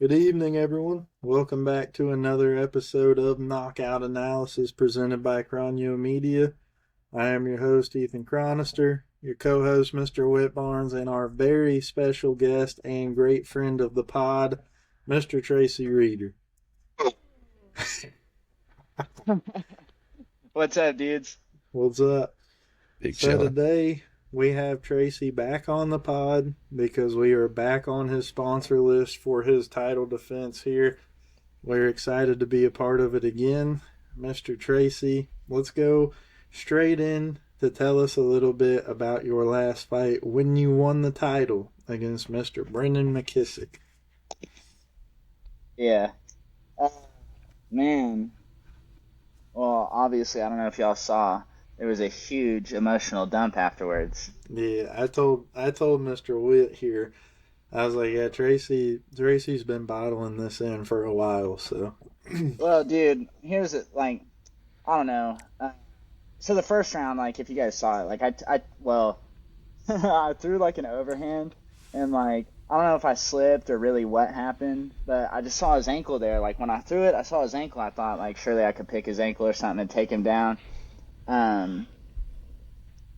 Good evening, everyone. Welcome back to another episode of Knockout Analysis presented by Cronio Media. I am your host, Ethan Chronister, your co-host, Mr. Whit Barnes, and our very special guest and great friend of the pod, Mr. Tracy Reeder. What's up, dudes? What's up? Big So chillin'. today we have Tracy back on the pod because we are back on his sponsor list for his title defense here. We're excited to be a part of it again. Mr. Tracy, let's go straight in to tell us a little bit about your last fight when you won the title against Mr. Brendan McKissick. Yeah. Uh, Man. Well, obviously, I don't know if y'all saw. There was a huge emotional dump afterwards. Yeah, I told Mr. Witt here. I was like, yeah, Tracy's been bottling this in for a while, so Well, dude, here's it. I don't know. So the first round, if you guys saw it, well, I threw like an overhand, and I don't know if I slipped or really what happened, but I just saw his ankle there. Like when I threw it, I saw his ankle. I thought surely I could pick his ankle or something and take him down. Um,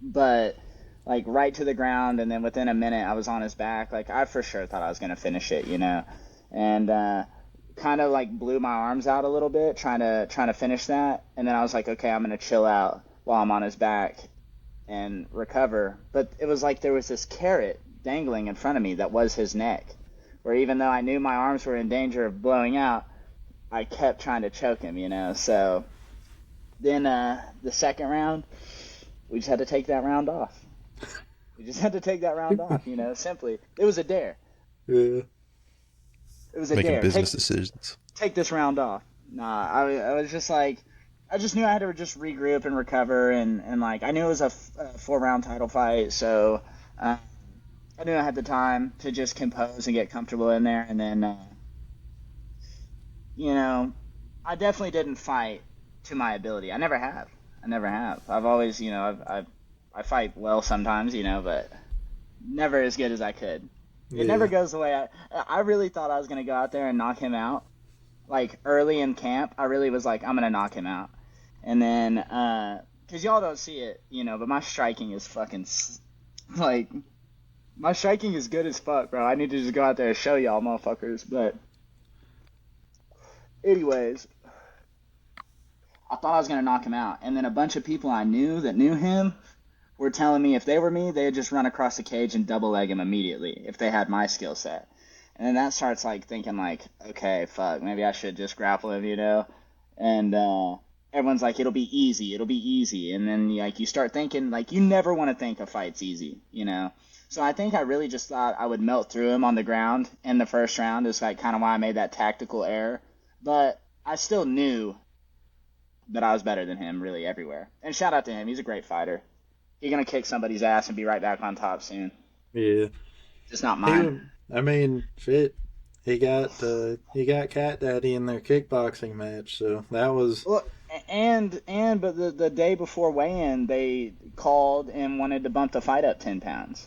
but right to the ground, and then within a minute I was on his back. Like I for sure thought I was gonna finish it, and kind of blew my arms out a little bit trying to finish that, and then I was like, okay, I'm gonna chill out while I'm on his back and recover. But it was like there was this carrot dangling in front of me that was his neck, where even though I knew my arms were in danger of blowing out, I kept trying to choke him. So then the second round, we just had to take that round off. We just had to take that round off, simply. It was a dare. yeah. It was a Making dare. business decisions. Take this round off. Nah, I was just like, I just knew I had to just regroup and recover, and I knew it was a 4-round title fight, so I knew I had the time to just compose and get comfortable in there, and then, I definitely didn't fight to my ability. I never have. I never have. I've always, I fight well sometimes, but never as good as I could. It never Yeah. goes the way I really thought I was going to go out there and knock him out. Like early in camp, I really was like, I'm going to knock him out. And then, because y'all don't see it, but my striking is like, my striking is good as fuck, bro. I need to just go out there and show y'all motherfuckers. But, anyways, I thought I was going to knock him out. And then a bunch of people I knew that knew him were telling me if they were me, they'd just run across the cage and double leg him immediately if they had my skill set. And then that starts thinking okay, fuck, maybe I should just grapple him. And everyone's like, it'll be easy. And then you start thinking you never want to think a fight's easy. So I think I really just thought I would melt through him on the ground in the first round. Is kind of why I made that tactical error. But I still knew that I was better than him really everywhere. And shout out to him, he's a great fighter. He's gonna kick somebody's ass and be right back on top soon. Yeah. Just not He, mine. I mean, shit. He got Cat Daddy in their kickboxing match, so that was Well, but the day before weigh-in, they called and wanted to bump the fight up 10 pounds.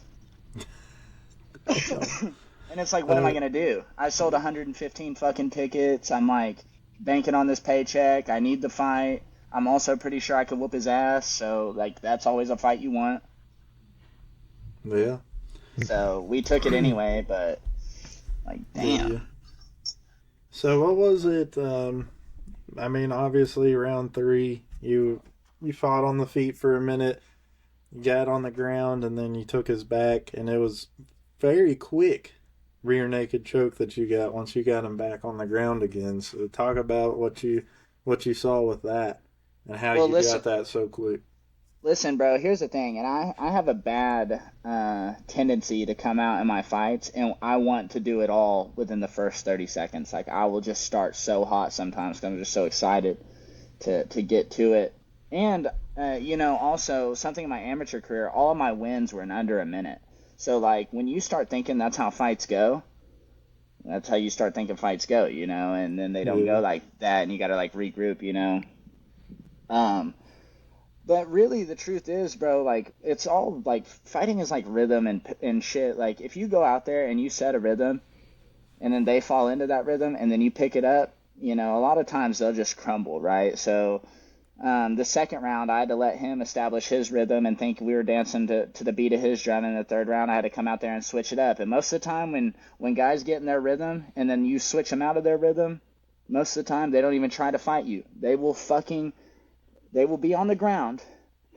And it's like, what am I uh, gonna do? I sold 115 fucking tickets. I'm banking on this paycheck. I need the fight. I'm also pretty sure I could whoop his ass. So that's always a fight you want. yeah. So we took it anyway. But damn. Yeah. So what was it? I mean, obviously, round three, you fought on the feet for a minute, you got on the ground, and then you took his back, and it was very quick rear naked choke that you got once you got him back on the ground again. So talk about what you saw with that and how Well, you listen, got that so quick. Listen, bro, here's the thing, and I have a bad tendency to come out in my fights, and I want to do it all within the first 30 seconds. I will just start so hot sometimes 'cause I'm just so excited to get to it. And, also, something in my amateur career, all of my wins were in under a minute. So, when you start thinking that's how fights go, that's how you start thinking fights go, and then they don't Yeah. go like that, and you gotta, regroup. Um, But really, the truth is, bro, it's all fighting is rhythm and shit. If you go out there and you set a rhythm, and then they fall into that rhythm, and then you pick it up, a lot of times they'll just crumble, right? So the second round, I had to let him establish his rhythm and think we were dancing to the beat of his drum. And the third round, I had to come out there and switch it up. And most of the time, when guys get in their rhythm and then you switch them out of their rhythm, most of the time they don't even try to fight you. They will be on the ground,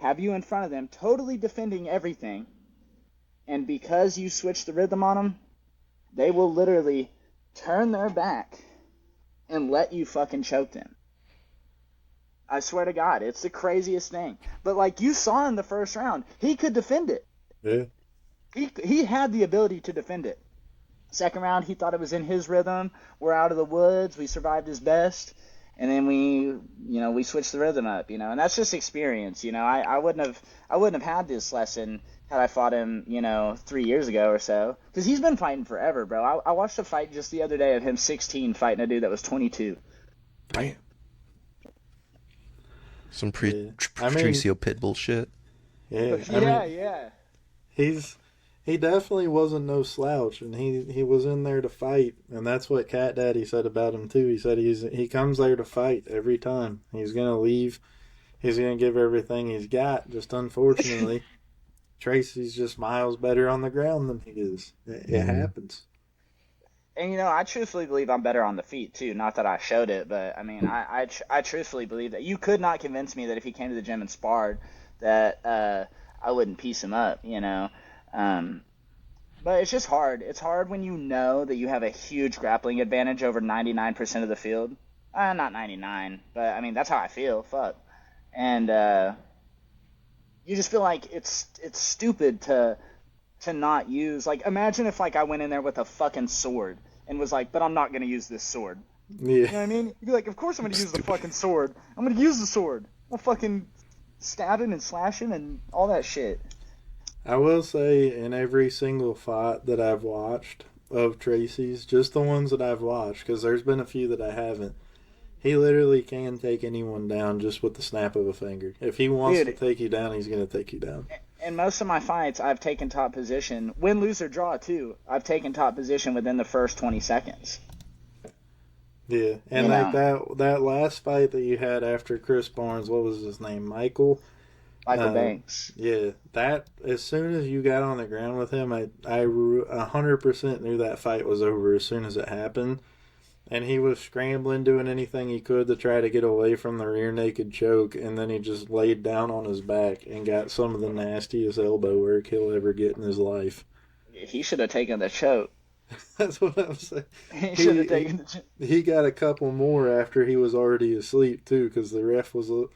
have you in front of them, totally defending everything. And because you switch the rhythm on them, they will literally turn their back and let you fucking choke them. I swear to God, it's the craziest thing. But like you saw in the first round, he could defend it. Yeah. He had the ability to defend it. Second round, he thought it was in his rhythm. We're out of the woods. We survived his best. And then we switched the rhythm up, and that's just experience. I wouldn't have had this lesson had I fought him, 3 years ago or so. Because he's been fighting forever, bro. I watched a fight just the other day of him 16 fighting a dude that was 22. Damn. Some Yeah. Patricio Pitbull shit. Yeah. Yeah. He definitely wasn't no slouch, and he was in there to fight, and that's what Cat Daddy said about him too. He said he comes there to fight every time. He's gonna leave. He's gonna give everything he's got. Just unfortunately, Tracy's just miles better on the ground than he is. It happens. And I truthfully believe I'm better on the feet too. Not that I showed it, but I mean, I truthfully believe that you could not convince me that if he came to the gym and sparred, that I wouldn't piece him up. But it's just hard. It's hard when you know that you have a huge grappling advantage over 99% of the field. Not 99, but I mean that's how I feel. Fuck, and you just feel like it's stupid to not use. Like, imagine if like I went in there with a fucking sword and was like, but I'm not gonna use this sword. Yeah. You know what I mean? You'd be like, of course I'm gonna use the fucking sword. I'm gonna use the sword. I'll fucking stab him and slash him and all that shit. I will say, in every single fight that I've watched of Tracy's, just the ones that I've watched, because there's been a few that I haven't, he literally can take anyone down just with the snap of a finger. If he wants to take you down, he's going to take you down. In most of my fights, I've taken top position. Win, lose, or draw, too. I've taken top position within the first 20 seconds. Yeah, and like that last fight that you had after Chris Barnes, what was his name? Michael Banks. Yeah, that as soon as you got on the ground with him, I 100% knew that fight was over as soon as it happened. And he was scrambling, doing anything he could to try to get away from the rear naked choke, and then he just laid down on his back and got some of the nastiest elbow work he'll ever get in his life. He should have taken the choke. That's what I'm saying. He should have taken the choke. He got a couple more after he was already asleep too, because the ref was a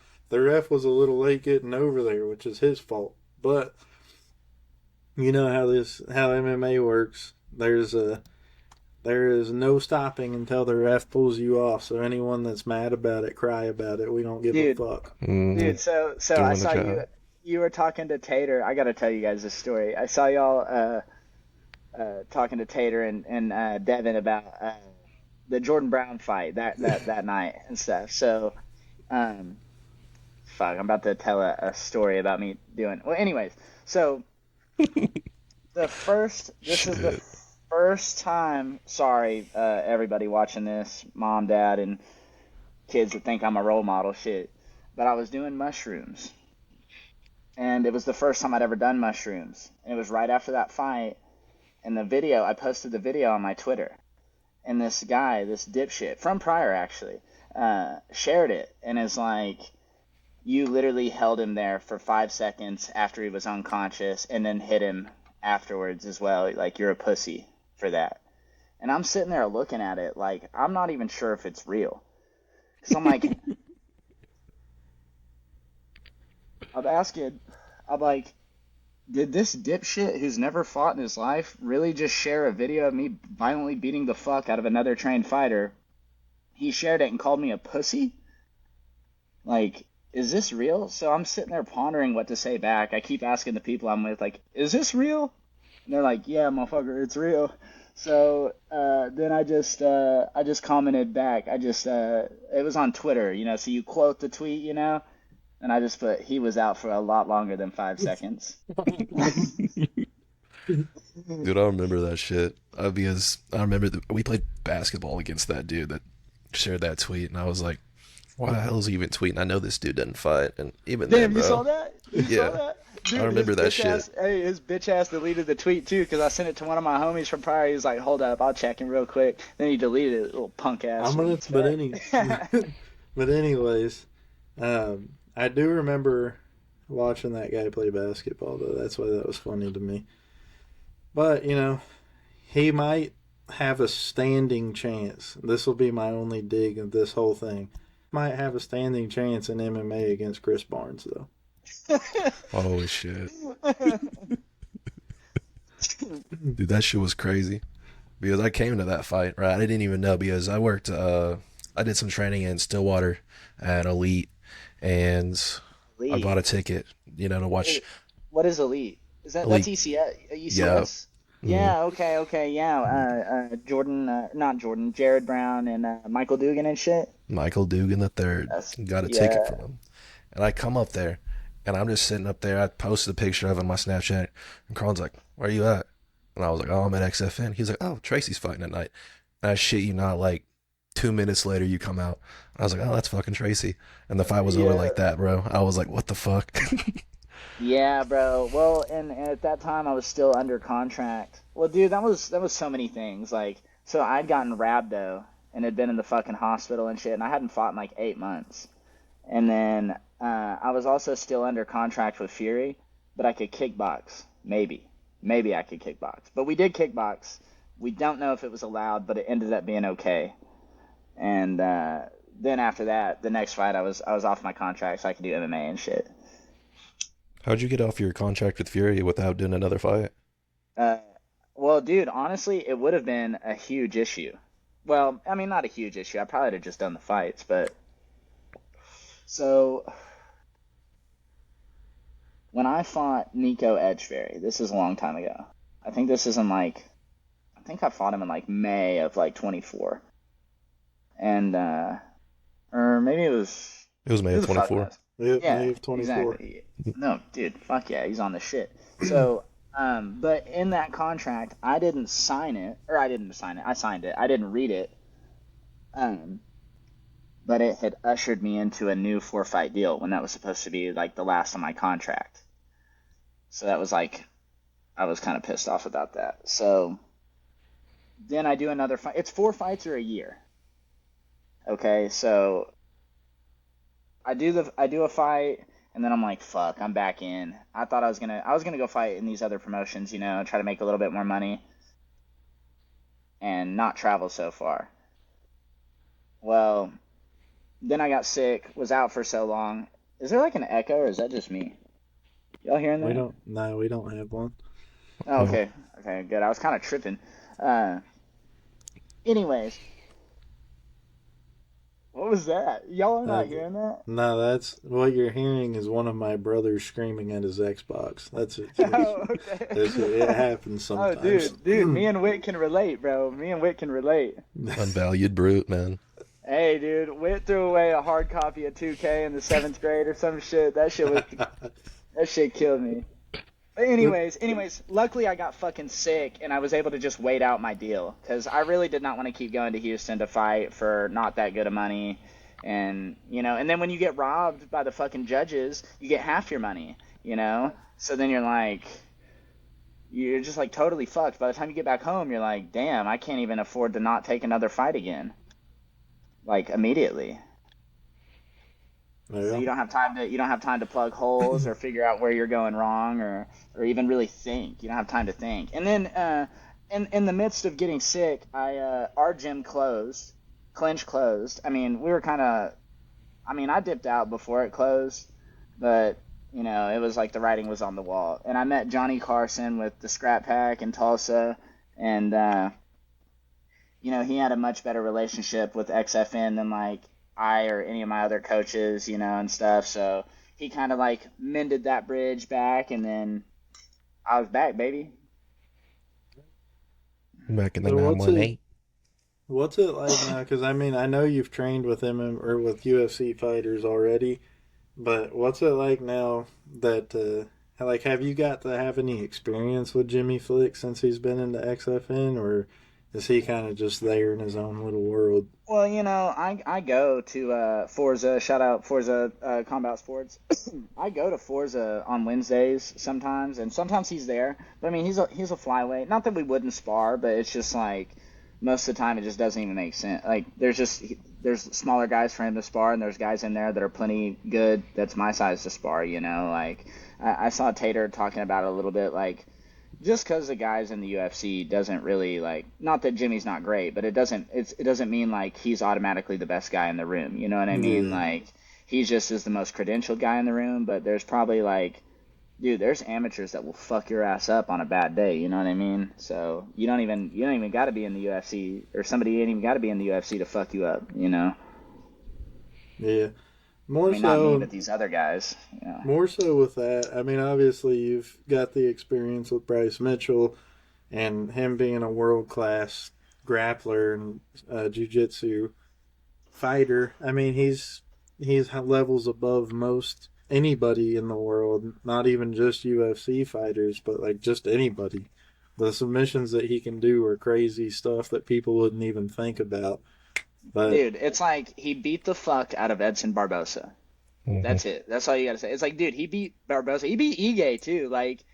little late getting over there, which is his fault. But you know how MMA works. There is no stopping until the ref pulls you off. So anyone that's mad about it, cry about it. We don't give a fuck. Dude, so I saw you were talking to Tater. I got to tell you guys this story. I saw y'all talking to Tater and Devin about the Jordan Brown fight that night and stuff. So, fuck, I'm about to tell a story about me doing. Well, anyways, so this is the first time. Sorry, everybody watching this, mom, dad, and kids that think I'm a role model. Shit, but I was doing mushrooms, and it was the first time I'd ever done mushrooms, and it was right after that fight. And I posted the video on my Twitter, and this guy, this dipshit from Pryor actually, shared it and is like, you literally held him there for 5 seconds after he was unconscious and then hit him afterwards as well. Like, you're a pussy for that. And I'm sitting there looking at it like, I'm not even sure if it's real. So I'm like, I'm like, did this dipshit who's never fought in his life really just share a video of me violently beating the fuck out of another trained fighter? He shared it and called me a pussy? Like, is this real? So I'm sitting there pondering what to say back. I keep asking the people I'm with, like, is this real? And they're like, yeah, motherfucker, it's real. So then I just commented back. It was on Twitter, so you quote the tweet, and I just put, he was out for a lot longer than 5 seconds. Dude, I remember that shit. Because I remember we played basketball against that dude that shared that tweet, and I was like, why the hell is he even tweeting? I know this dude doesn't fight. And even then, Damn, you saw bro. that? You saw Yeah, that? I Dude, his remember that bitch shit. ass, hey, his bitch ass deleted the tweet too because I sent it to one of my homies from prior. He was like, hold up, I'll check him real quick. Then he deleted it, little punk ass. I'm gonna, but any, but anyways, I do remember watching that guy play basketball though. That's why that was funny to me. But he might have a standing chance. This will be my only dig of this whole thing. Might have a standing chance in MMA against Chris Barnes though. Oh, shit. Dude, that shit was crazy. Because I came to that fight, right? I didn't even know because I did some training in Stillwater at Elite, and I Elite. bought a ticket, to watch What is Elite? That's Elite. ECS? Yeah. ECS? Mm, Yeah, okay, yeah. Jordan, not Jordan, Jared Brown and Michael Dugan and shit. Michael Dugan the third. That's Got a ticket yeah, from him. And I come up there, and I'm just sitting up there. I posted a picture of him on my Snapchat, and Carl's like, where are you at? And I was like, oh, I'm at XFN. He's like, oh, Tracy's fighting at night. And I shit you not, like 2 minutes later, you come out. I was like, oh, that's fucking Tracy. And the fight was over yeah, like that, bro. I was like, what the fuck? yeah, bro. Well, and at that time I was still under contract. Well, dude, that was so many things. Like, so I'd gotten rhabdo and had been in the fucking hospital and shit, and I hadn't fought in like 8 months. And then I was also still under contract with Fury, but I could kickbox. Maybe I could kickbox. But we did kickbox. We don't know if it was allowed, but it ended up being okay. And then after that, the next fight, I was off my contract, so I could do MMA and shit. How'd you get off your contract with Fury without doing another fight? Uh, well, dude, honestly, it would have been a huge issue. Well, I mean, not a huge issue. I probably would have just done the fights, but so when I fought Nico Edgeferry, this is a long time ago. I think this is in like, I think I fought him in like May of like 24, and or maybe it was It was May who of the fuck 24. knows? Yep, Yeah, May of 24. exactly. No, dude, fuck yeah, he's on the shit. So, but in that contract, I didn't sign it, or I didn't sign it. I signed it. I didn't read it. Um, but it had ushered me into a new 4-fight deal when that was supposed to be like the last of my contract. So that was like, I was kind of pissed off about that. So then I do another fight. It's 4 fights or a year. Okay, so I do a fight, and then I'm like, fuck, I'm back in. I thought I was gonna go fight in these other promotions, try to make a little bit more money and not travel so far. Well, then I got sick, was out for so long. Is there like an echo, or is that just me? Y'all hearing We that? don't. No, we don't have one. Oh, No. okay, okay, good. I was kind of tripping. Uh, anyways, what was that? Y'all are not Uh, hearing that? no, that's what you're hearing is one of my brothers screaming at his Xbox. That's it. Oh, okay. It happens Oh, sometimes. dude, me and Wit can relate, bro. Me and Wit can relate. Unvalued brute, man. Hey, dude, Wit threw away a hard copy of 2K in the 7th grade or some shit. That shit killed me. But anyways, luckily I got fucking sick and I was able to just wait out my deal because I really did not want to keep going to Houston to fight for not that good of money, and then when you get robbed by the fucking judges, you get half your money. So then you're just like totally fucked. By the time you get back home, you're like, damn, I can't even afford to not take another fight again, like immediately. So Yeah. you don't have time to plug holes or figure out where you're going wrong or even really think. You don't have time to think. And then in the midst of getting sick, our gym closed, clinch closed. I mean, I dipped out before it closed, but it was like the writing was on the wall. And I met Johnny Carson with the Scrap Pack in Tulsa, and he had a much better relationship with XFN than like I or any of my other coaches, and stuff. So he kind of like mended that bridge back, and then I was back, baby. Back in the So what's it? 918. What's it like now? Because I mean, I know you've trained with them or with UFC fighters already, but what's it like now that like, have you got to have any experience with Jimmy Flick since he's been into XFN, or is he kind of just there in his own little world? Well, I go to Forza, shout out Forza Combat Sports. I go to Forza on Wednesdays sometimes, and sometimes he's there. But I mean, he's a flyweight. Not that we wouldn't spar, but it's just like most of the time it just doesn't even make sense. Like there's smaller guys for him to spar, and there's guys in there that are plenty good. That's my size to spar. Like I saw Tater talking about it a little bit, like just because the guy's in the UFC doesn't really like. Not that Jimmy's not great, but it doesn't mean like he's automatically the best guy in the room. You know what I mean? Yeah, Like he just is the most credentialed guy in the room. But there's probably like, dude, there's amateurs that will fuck your ass up on a bad day. You know what I mean? So you don't even got to be in the UFC, or somebody ain't even got to be in the UFC to fuck you up. yeah. I More mean, not me, so, but these other guys. more so with that. I mean, obviously you've got the experience with Bryce Mitchell and him being a world class grappler and jiu-jitsu fighter. I mean, he's levels above most anybody in the world, not even just UFC fighters, but like just anybody. The submissions that he can do are crazy stuff that people wouldn't even think about. But Dude, it's like he beat the fuck out of Edson Barbosa. Hmm. That's it. That's all you gotta say. It's like, dude, he beat Barbosa. He beat Ige too. Like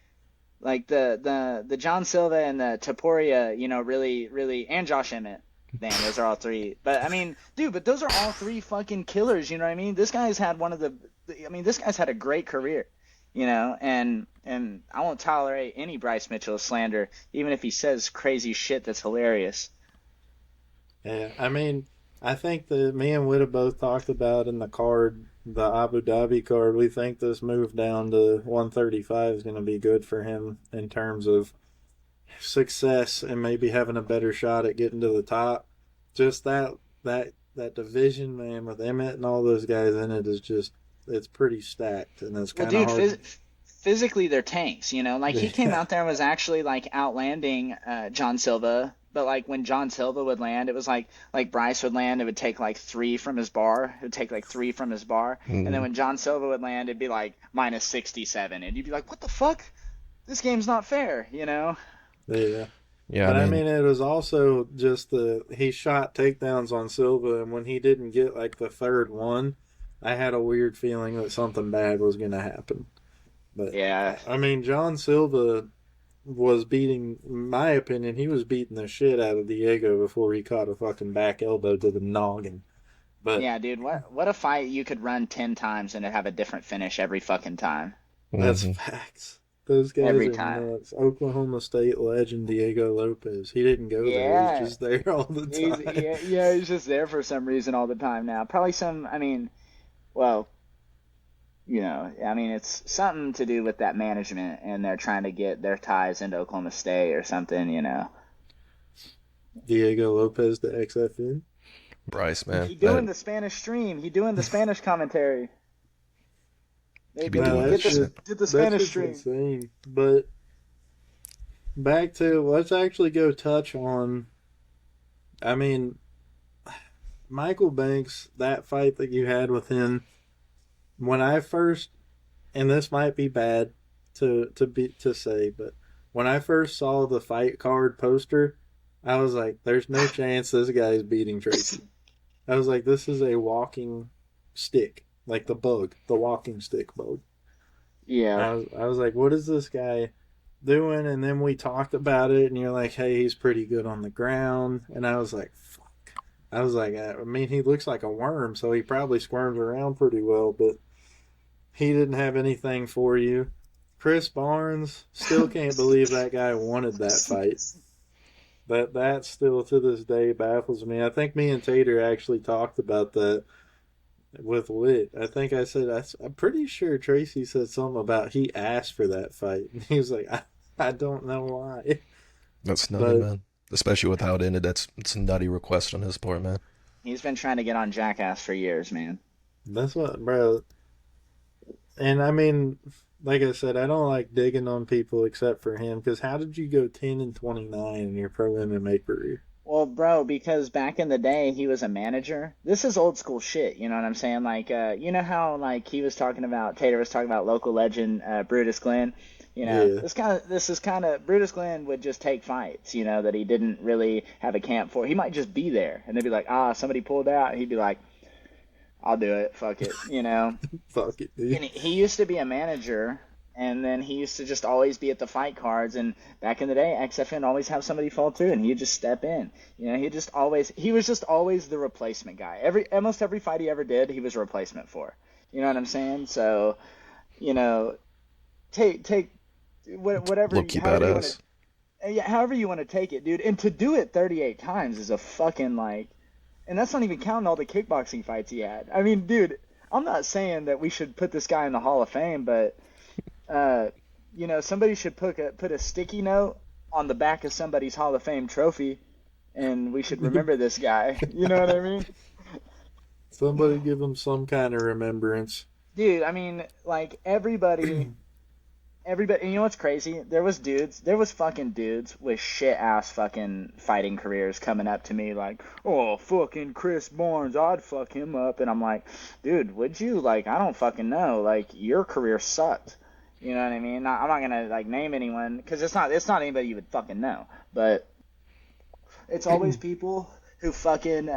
the John Silva and the Taporia, really, really, and Josh Emmett. Damn, those are all three. But I mean, dude, but those are all three fucking killers. You know what I mean? This guy's had one of the. I mean, this guy's had a great career. And I won't tolerate any Bryce Mitchell slander, even if he says crazy shit that's hilarious. yeah, I mean, I think that me and Witta both talked about in the card, the Abu Dhabi card. We think this move down to 135 is going to be good for him in terms of success and maybe having a better shot at getting to the top. Just that division, man, with Emmett and all those guys in it is just it's pretty stacked, and it's Well, kind of dude, hard. physically they're tanks. Like he came Yeah, out there and was actually like outlanding John Silva. But like when John Silva would land, it was like Bryce would land, it would take like three from his bar. It would take like three from his bar, and then Hmm. when John Silva would land, it'd be like minus 67, and you'd be like, what the fuck? This game's not fair. yeah. Yeah, I But I mean, mean, it was also just he shot takedowns on Silva, and when he didn't get like the third one, I had a weird feeling that something bad was going to happen. But Yeah, I mean, John Silva was beating, in my opinion, he was beating the shit out of Diego before he caught a fucking back elbow to the noggin. But yeah, dude. What a fight you could run 10 times and it have a different finish every fucking time, that's hmm, facts. Those guys every are time. nuts. Oklahoma State legend Diego Lopez. He didn't go there. He's Yeah, just there all the time. he's just there for some reason all the time now. Probably some. I mean, well, I mean, it's something to do with that management, and they're trying to get their ties into Oklahoma State or something. Diego Lopez to XFN. Bryce, man, He that doing the Spanish stream. He doing the Spanish commentary. he Hey, be baby, Wow, doing that that shit. get the that's Spanish just stream. insane. But back to let's actually go touch on. I mean, Michael Banks, that fight that you had with him. When I first, and this might be bad to say, but when I first saw the fight card poster, I was like, "There's no chance this guy's beating Tracy." I was like, "This is a walking stick, like the bug, the walking stick bug." Yeah. I was like, "What is this guy doing?" And then we talked about it, and you're like, "Hey, he's pretty good on the ground." And I was like, "Fuck." I was like, I mean, he looks like a worm, so he probably squirms around pretty well, but he didn't have anything for you. Chris Barnes, still can't believe that guy wanted that fight. That still to this day baffles me. I think me and Tater actually talked about that with Lit. I think I said I'm pretty sure Tracy said something about he asked for that fight. And he was like, I don't know why, That's nutty, but man. Especially with how it ended. It's a nutty request on his part, man. He's been trying to get on Jackass for years, man. that's what, bro. And I mean, like I said, I don't like digging on people except for him because how did you go 10-29 in your pro MMA career? Well, bro, because back in the day he was a manager. This is old school shit, you know what I'm saying? Like, you know how like he was talking about Tater was talking about local legend Brutus Glenn. You know, Yeah, this is kind of Brutus Glenn would just take fights, you know, that he didn't really have a camp for. He might just be there, and they'd be like, ah, somebody pulled out. He'd be like, I'll do it, fuck it, you know. fuck it, dude. And he used to be a manager, and then he used to just always be at the fight cards. And back in the day, XFN always have somebody fall through, and he'd just step in. You know, he was just always the replacement guy. Almost every fight he ever did, he was a replacement for. You know what I'm saying? So, you know, take whatever, Low key however you want badass. to, yeah, however you want to take it, dude. And to do it 38 times is a fucking like, and that's not even counting all the kickboxing fights he had. I mean, dude, I'm not saying that we should put this guy in the Hall of Fame, but uh, you know, somebody should put a sticky note on the back of somebody's Hall of Fame trophy, and we should remember this guy. You know what I mean? Somebody give him some kind of remembrance. Dude, I mean, like everybody, and you know what's crazy? There was fucking dudes with shit ass fucking fighting careers coming up to me like, oh, fucking Chris Barnes, I'd fuck him up. And I'm like, dude, would you? Like, I don't fucking know. Like, your career sucked. You know what I mean? I'm not gonna like name anyone because it's not anybody you would fucking know. But it's always people who fucking, you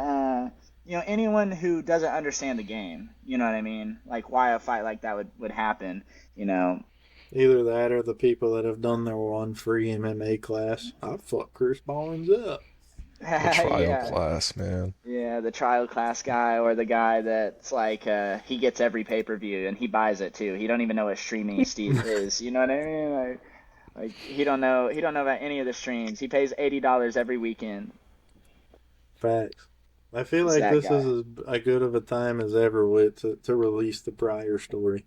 know, anyone who doesn't understand the game. You know what I mean? Like, why a fight like that would happen, you know? Either that or the people that have done their one free MMA class. I fuck Chris Barnes up. The trial Yeah. class, man. Yeah, the trial class guy or the guy that's like he gets every pay-per-view and he buys it too. He don't even know what streaming Steve is. You know what I mean? Like he don't know about any of the streams. He pays $80 every weekend. Facts. I feel It's like that this guy. is as good of a time as ever with to release the prior story.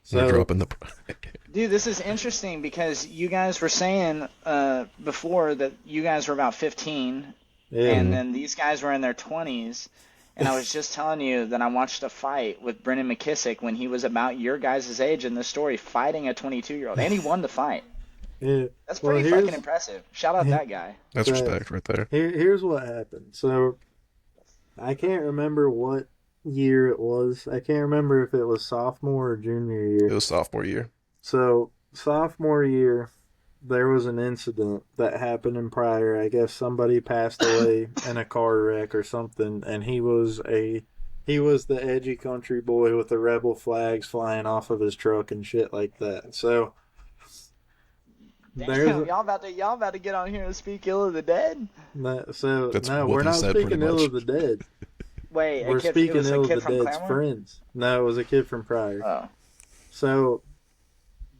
You're So, dropping the. Dude, this is interesting because you guys were saying before that you guys were about 15 yeah, and then these guys were in their 20s. And I was just telling you that I watched a fight with Brennan McKissick when he was about your guys' age in this story, fighting a 22-year-old, and he won the fight. yeah. That's Well, pretty fucking impressive. Shout out that guy. That's Facts. respect right there. Here's what happened. So, I can't remember what year it was. I can't remember if it was sophomore or junior It year. was sophomore year. So, sophomore year, there was an incident that happened in Pryor. I guess somebody passed away in a car wreck or something, and he was the edgy country boy with the rebel flags flying off of his truck and shit like that. So, there's Damn, y'all about to get on here and speak ill of the dead? That's no, what we're he not said pretty speaking ill much. of the dead. Wait, We're it speaking was a ill of kid the from dead's Claremore? friends. No, it was a kid from Pryor. Oh. So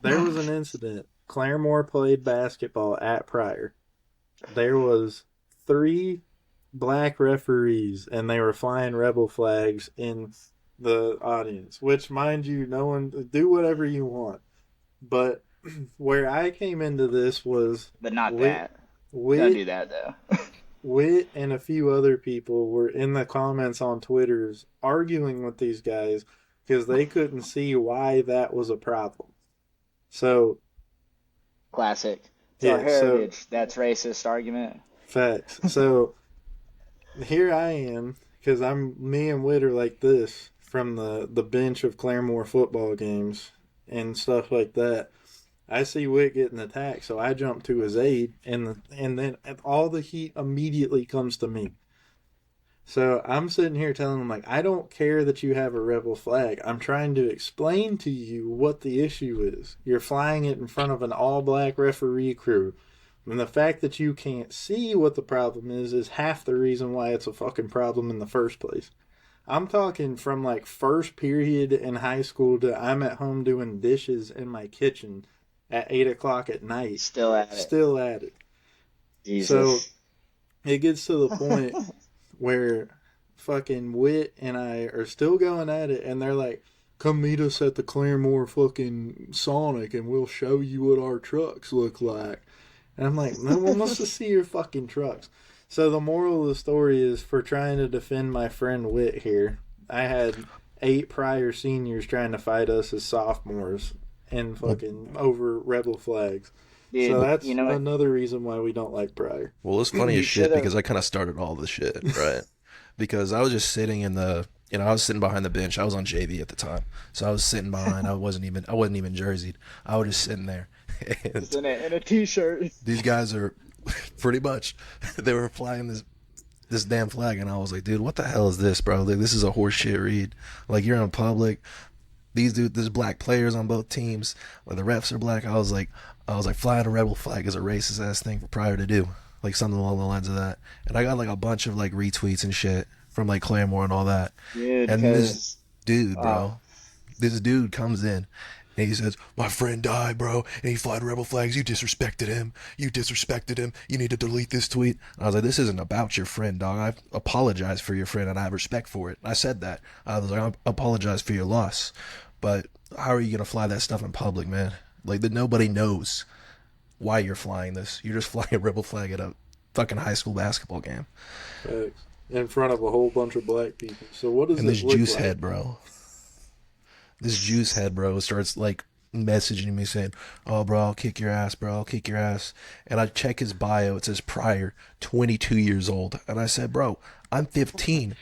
there was an incident. Claremore played basketball at Pryor. There was 3 black referees, and they were flying rebel flags in the audience. Which, mind you, no one do whatever you want. But where I came into this was But not Wit, that. Don't Wit, do that, though. Wit, and a few other people were in the comments on Twitter's arguing with these guys because they couldn't see why that was a problem. So Classic. It's our yeah, so heritage. That's racist argument. facts. So here I am because me and Whit are like this from the bench of Claremore football games and stuff like that. I see Whit getting attacked, so I jump to his aid, and then all the heat immediately comes to me. So I'm sitting here telling him, like, I don't care that you have a rebel flag. I'm trying to explain to you what the issue is. You're flying it in front of an all-black referee crew. And the fact that you can't see what the problem is half the reason why it's a fucking problem in the first place. I'm talking from, like, first period in high school to I'm at home doing dishes in my kitchen at 8 o'clock at night. Still at it. Still at it. So Jesus. it gets to the point where fucking Wit and I are still going at it, and they're like, come meet us at the Claremore fucking Sonic and we'll show you what our trucks look like. And I'm like, no one wants to see your fucking trucks. So the moral of the story is, for trying to defend my friend Wit here, I had 8 prior seniors trying to fight us as sophomores and fucking over rebel flags. So Dude, that's you know what? another reason why we don't like Pryor. Well, it's funny You as should shit have. because I kind of started all this shit, right? Because I was just sitting I was sitting behind the bench. I was on JV at the time, so I was sitting behind. I wasn't even jerseyed. I was just sitting there, Just and in a t-shirt. these guys are pretty much they were flying this damn flag, and I was like, dude, what the hell is this, bro? Like, this is a horseshit read. Like, you're in public. There's black players on both teams. When the refs are black, I was like, flying a rebel flag is a racist ass thing for Pryor to do, like something along the lines of that. And I got like a bunch of like retweets and shit from like Claremore and all that. Dude, And this because dude, oh, bro, this dude comes in and he says, "My friend died, bro, and he flied rebel flags. You disrespected him. You disrespected him. You need to delete this tweet." And I was like, "This isn't about your friend, dog. I apologize for your friend, and I have respect for it." And I said that. I was like, "I apologize for your loss, but how are you gonna fly that stuff in public, man? Like that nobody knows why you're flying this. You're just flying a rebel flag at a fucking high school basketball game." Facts. In front of a whole bunch of black people. So what does And this this look juice like? head, bro. This juice head, bro, starts like messaging me saying, "Oh, bro, I'll kick your ass, bro. I'll kick your ass." And I check his bio. It says Pryor, 22 years old. And I said, "Bro, I'm 15.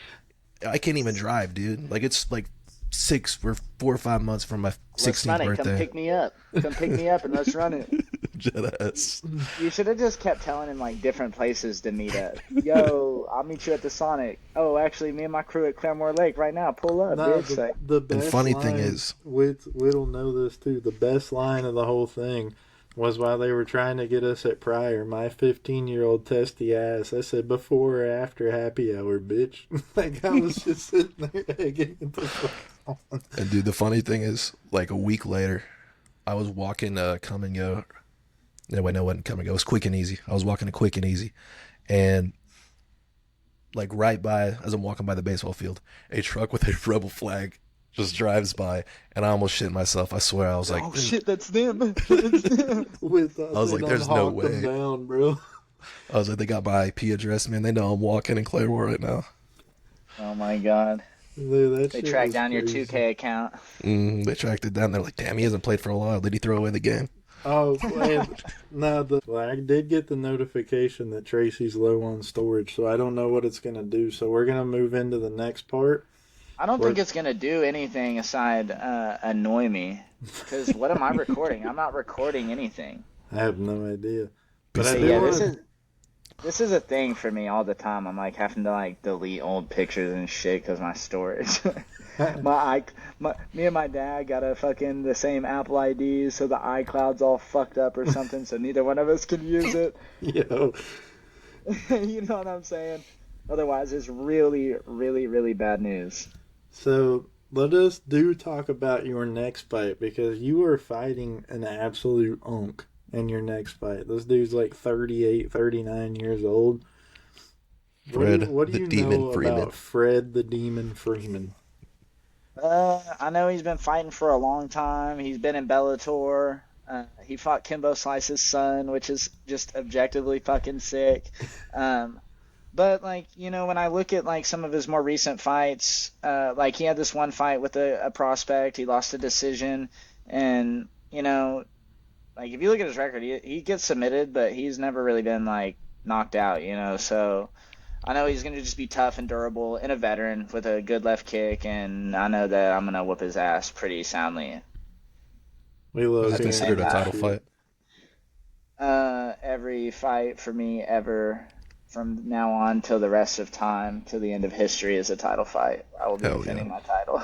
I can't even drive, dude. Like, it's like 4 or 5 months from my let's 16th run it. Come birthday." pick me up. Come pick me up and let's run it. Jedi. You should have just kept telling him like different places to meet up. Yo, I'll meet you at the Sonic. Oh, actually, me and my crew at Claremore Lake right now. Pull up, No, bitch. Like, the And best funny line, thing is, Whit'll know this too. The best line of the whole thing was while they were trying to get us at Pryor. My 15-year-old testy ass. I said before or after happy hour, bitch. Like I was just sitting there egging it the fuck on. and dude, the funny thing is, like a week later, I was walking Come and Go. No, wait, no, it wasn't Come and Go. It was Quick and Easy. I was walking to Quick and Easy, and like right by, as I'm walking by the baseball field, a truck with a rebel flag just drives by, and I almost shit myself. I swear, I was like, oh shit, that's them. That's them. With I was like, there's no hawked them way. down, bro. I was like, they got my IP address, man. They know I'm walking in Claremore right now. Oh my god. Dude, that They shit tracked was down your crazy. 2K account. They tracked it down. They're like, damn, he hasn't played for a while. Did he throw away the game? Oh, and no, I did get the notification that Tracy's low on storage, so I don't know what it's gonna do. So we're gonna move into the next part. I don't think it's gonna do anything aside annoy me. Because what am I recording? I'm not recording anything. I have no idea, but I But do yeah, want this is a thing for me all the time. I'm like having to like delete old pictures and shit because my storage. Me and my dad got the same Apple ID, so the iCloud's all fucked up or something, so neither one of us can use it. Yo, You know what I'm saying? Otherwise, it's really, really, really bad news. so let us talk about your next fight because you are fighting an absolute unk in your next fight. This dude's like 38, 39 years old. Fred what do the you Demon know Freeman. about Fred the Demon Freeman? I know he's been fighting for a long time. He's been in Bellator. He fought Kimbo Slice's son, which is just objectively fucking sick. But like, you know, when I look at like some of his more recent fights, like he had this one fight with a prospect, he lost a decision, and you know, like if you look at his record, he gets submitted, but he's never really been like knocked out, you know. So I know he's going to just be tough and durable and a veteran with a good left kick, and I know that I'm going to whoop his ass pretty soundly. We love Is it hearing considered a that title shit. fight? Every fight for me ever from now on till the rest of time, till the end of history, is a title fight. I will be Hell defending yeah. my title.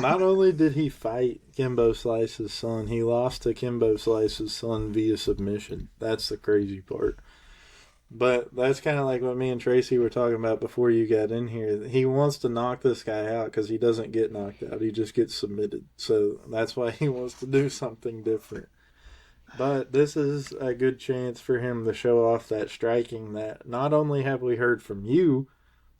Not only did he fight Kimbo Slice's son, he lost to Kimbo Slice's son via submission. That's the crazy part. But that's kind of like what me and Tracy were talking about before you got in here. He wants to knock this guy out because he doesn't get knocked out. He just gets submitted. So that's why he wants to do something different. But this is a good chance for him to show off that striking that not only have we heard from you,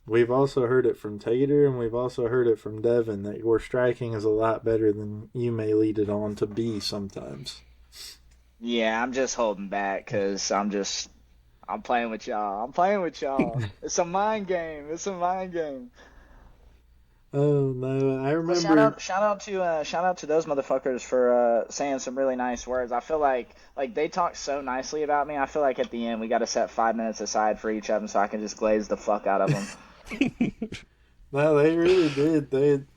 we've also heard it from Tater and we've also heard it from Devin that your striking is a lot better than you may lead it on to be sometimes. Yeah, I'm just holding back because I'm playing with y'all. I'm playing with y'all. It's a mind game. It's a mind game. Oh no, I Well, remember. shout out to those motherfuckers for saying some really nice words. I feel like they talk so nicely about me. I feel like at the end we got to set 5 minutes aside for each of them so I can just glaze the fuck out of them. No, they really did.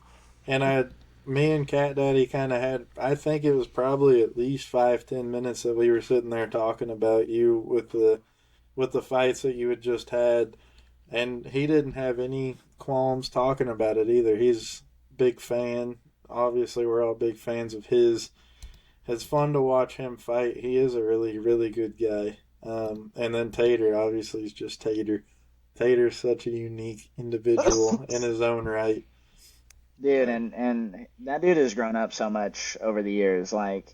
And me and Cat Daddy kind of had. I think it was probably at least 5-10 minutes that we were sitting there talking about you with the fights that you had just had, and he didn't have any qualms talking about it either. He's a big fan. Obviously, we're all big fans of his. It's fun to watch him fight. He is a really, really good guy. And then Tater, obviously, is just Tater. Tater's such a unique individual in his own right. Dude, and that dude has grown up so much over the years. Like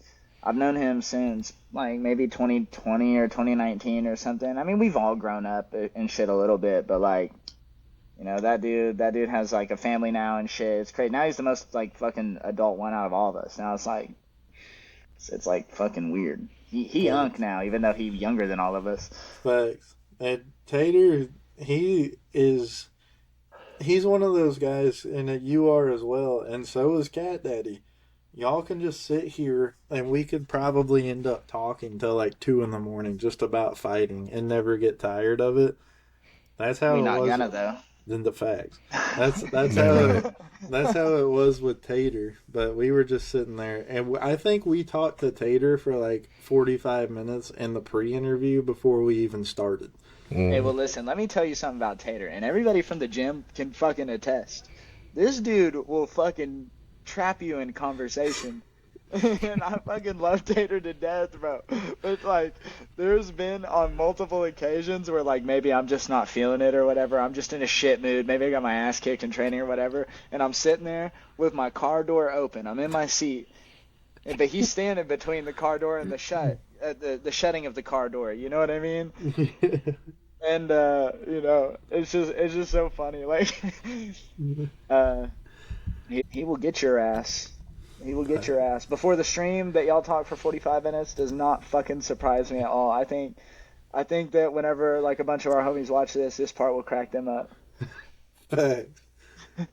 I've known him since like maybe 2020 or 2019 or something. I mean, we've all grown up and shit a little bit, but like, that dude has like a family now and shit. It's crazy. Now he's the most like fucking adult one out of all of us. Now it's like it's like fucking weird. He unk Facts. now, even though he's younger than all of us. Facts. And Tater, he's one of those guys, and that you are as well, and so is Cat Daddy. Y'all can just sit here, and we could probably end up talking till like 2 in the morning just about fighting and never get tired of it. That's how We it not was. gonna though. In the facts. That's how No. that's how it was with Tater. But we were just sitting there, and I think we talked to Tater for like 45 minutes in the pre-interview before we even started. Hey, well, Mm. listen, let me tell you something about Tater, and everybody from the gym can fucking attest. This dude will fucking trap you in conversation. And I fucking love Tater to death, bro. But like, there's been on multiple occasions where like maybe I'm just not feeling it or whatever. I'm just in a shit mood. Maybe I got my ass kicked in training or whatever, and I'm sitting there with my car door open. I'm in my seat, but he's standing between the car door and the shutting of the car door. You know what I mean? And it's just so funny. Like, uh, he will get your ass. He will get your ass. Before the stream that y'all talk for 45 minutes does not fucking surprise me at all. I think that whenever like a bunch of our homies watch this part will crack them up. Facts.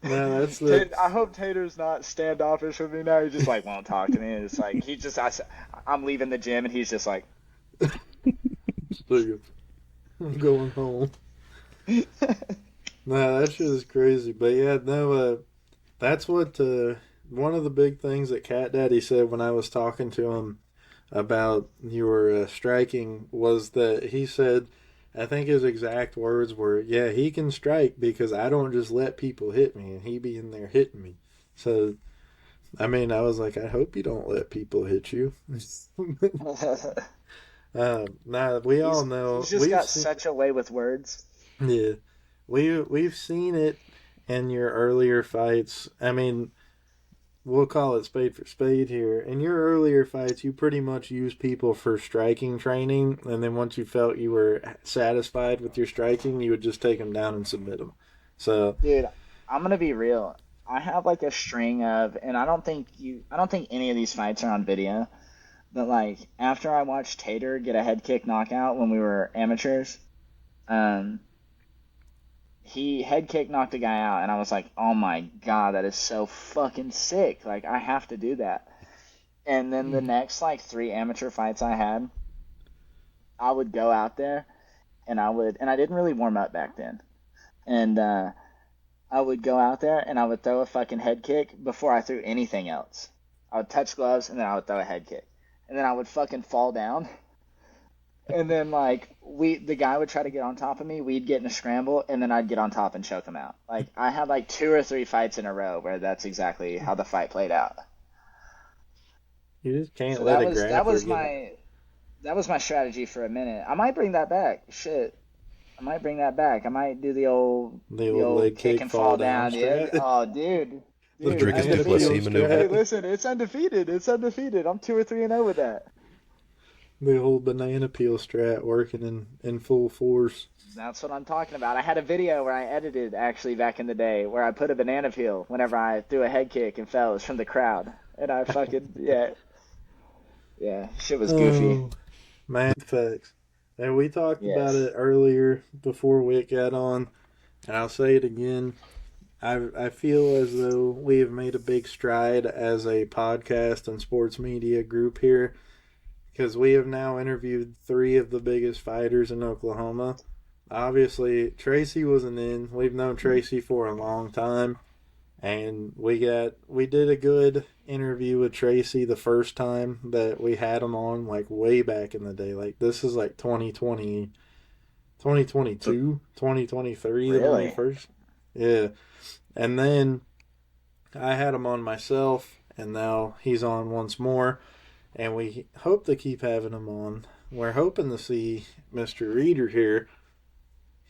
No, that's the I hope Tater's not standoffish with me now. He just like won't talk to me. It's like I'm leaving the gym and he's just like, I'm going home. No, that shit is crazy. But yeah, no, that's what one of the big things that Cat Daddy said when I was talking to him about your striking was that he said, I think his exact words were, "Yeah, he can strike because I don't just let people hit me, and he be in there hitting me." So, I mean, I was like, I hope you don't let people hit you. Nah, we all he's know he's just got such a way with words. yeah, we've seen it in your earlier fights. I mean, we'll call it spade for spade here. In your earlier fights, you pretty much used people for striking training, and then once you felt you were satisfied with your striking, you would just take them down and submit them. So, Dude, I'm gonna be real. I have like a string of, and I don't think any of these fights are on video. But like after I watched Tater get a head kick knockout when we were amateurs, um, he head kick knocked a guy out, and I was like, oh my god, that is so fucking sick. Like I have to do that. And then the next like three amateur fights I had, I would go out there and I didn't really warm up back then, and I would go out there and I would throw a fucking head kick before I threw anything else. I would touch gloves and then I would throw a head kick. And then I would fucking fall down. And then like the guy would try to get on top of me, we'd get in a scramble, and then I'd get on top and choke him out. Like I had like two or three fights in a row where that's exactly how the fight played out. you just can't So let that a was that grappler was get. my strategy for a minute. I might bring that back. Shit. I might bring that back. I might do The the old old leg kick kick, and fall fall down down. Yeah. strat. Oh, dude, The dude, Dricus banana Duplessis peel undefeated. Hey, maneuver. strat. listen, it's undefeated. It's undefeated. I'm 2 or 3-0 with that. The old banana peel strat working in full force. That's what I'm talking about. I had a video where I edited actually back in the day where I put a banana peel whenever I threw a head kick and fell. It was from the crowd, and I fucking yeah, shit was goofy. Oh, man, facts. And we talked about Yes. it earlier before Wick got on, and I'll say it again. I feel as though we have made a big stride as a podcast and sports media group here because we have now interviewed three of the biggest fighters in Oklahoma. Obviously, Tracy wasn't in. We've known Tracy for a long time, and we did a good interview with Tracy the first time that we had him on, like way back in the day. Like this is like 2020, 2022, 2023 that when we Really? first. Yeah. And then I had him on myself, and now he's on once more, and we hope to keep having him on. We're hoping to see Mr. Reeder here.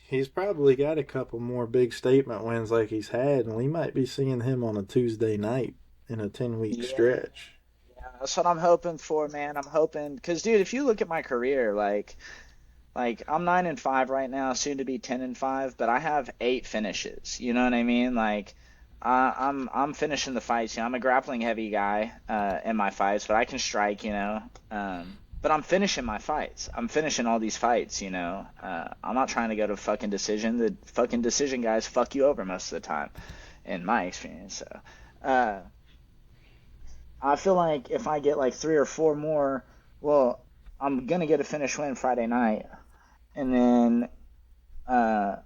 He's probably got a couple more big statement wins like he's had, and we might be seeing him on a Tuesday night in a 10-week Yeah. stretch. Yeah, that's what I'm hoping for, man. I'm hoping because, dude, if you look at my career, like I'm 9-5 right now, soon to be 10-5, but I have 8 finishes. You know what I mean? Like I'm finishing the fights. You know, I'm a grappling heavy guy in my fights, but I can strike. You know, but I'm finishing my fights. I'm finishing all these fights. You know, I'm not trying to go to fucking decision. The fucking decision guys fuck you over most of the time, in my experience. So. Uh, I feel like if I get like 3 or 4 more, well, I'm gonna get a finish win Friday night, and then uh,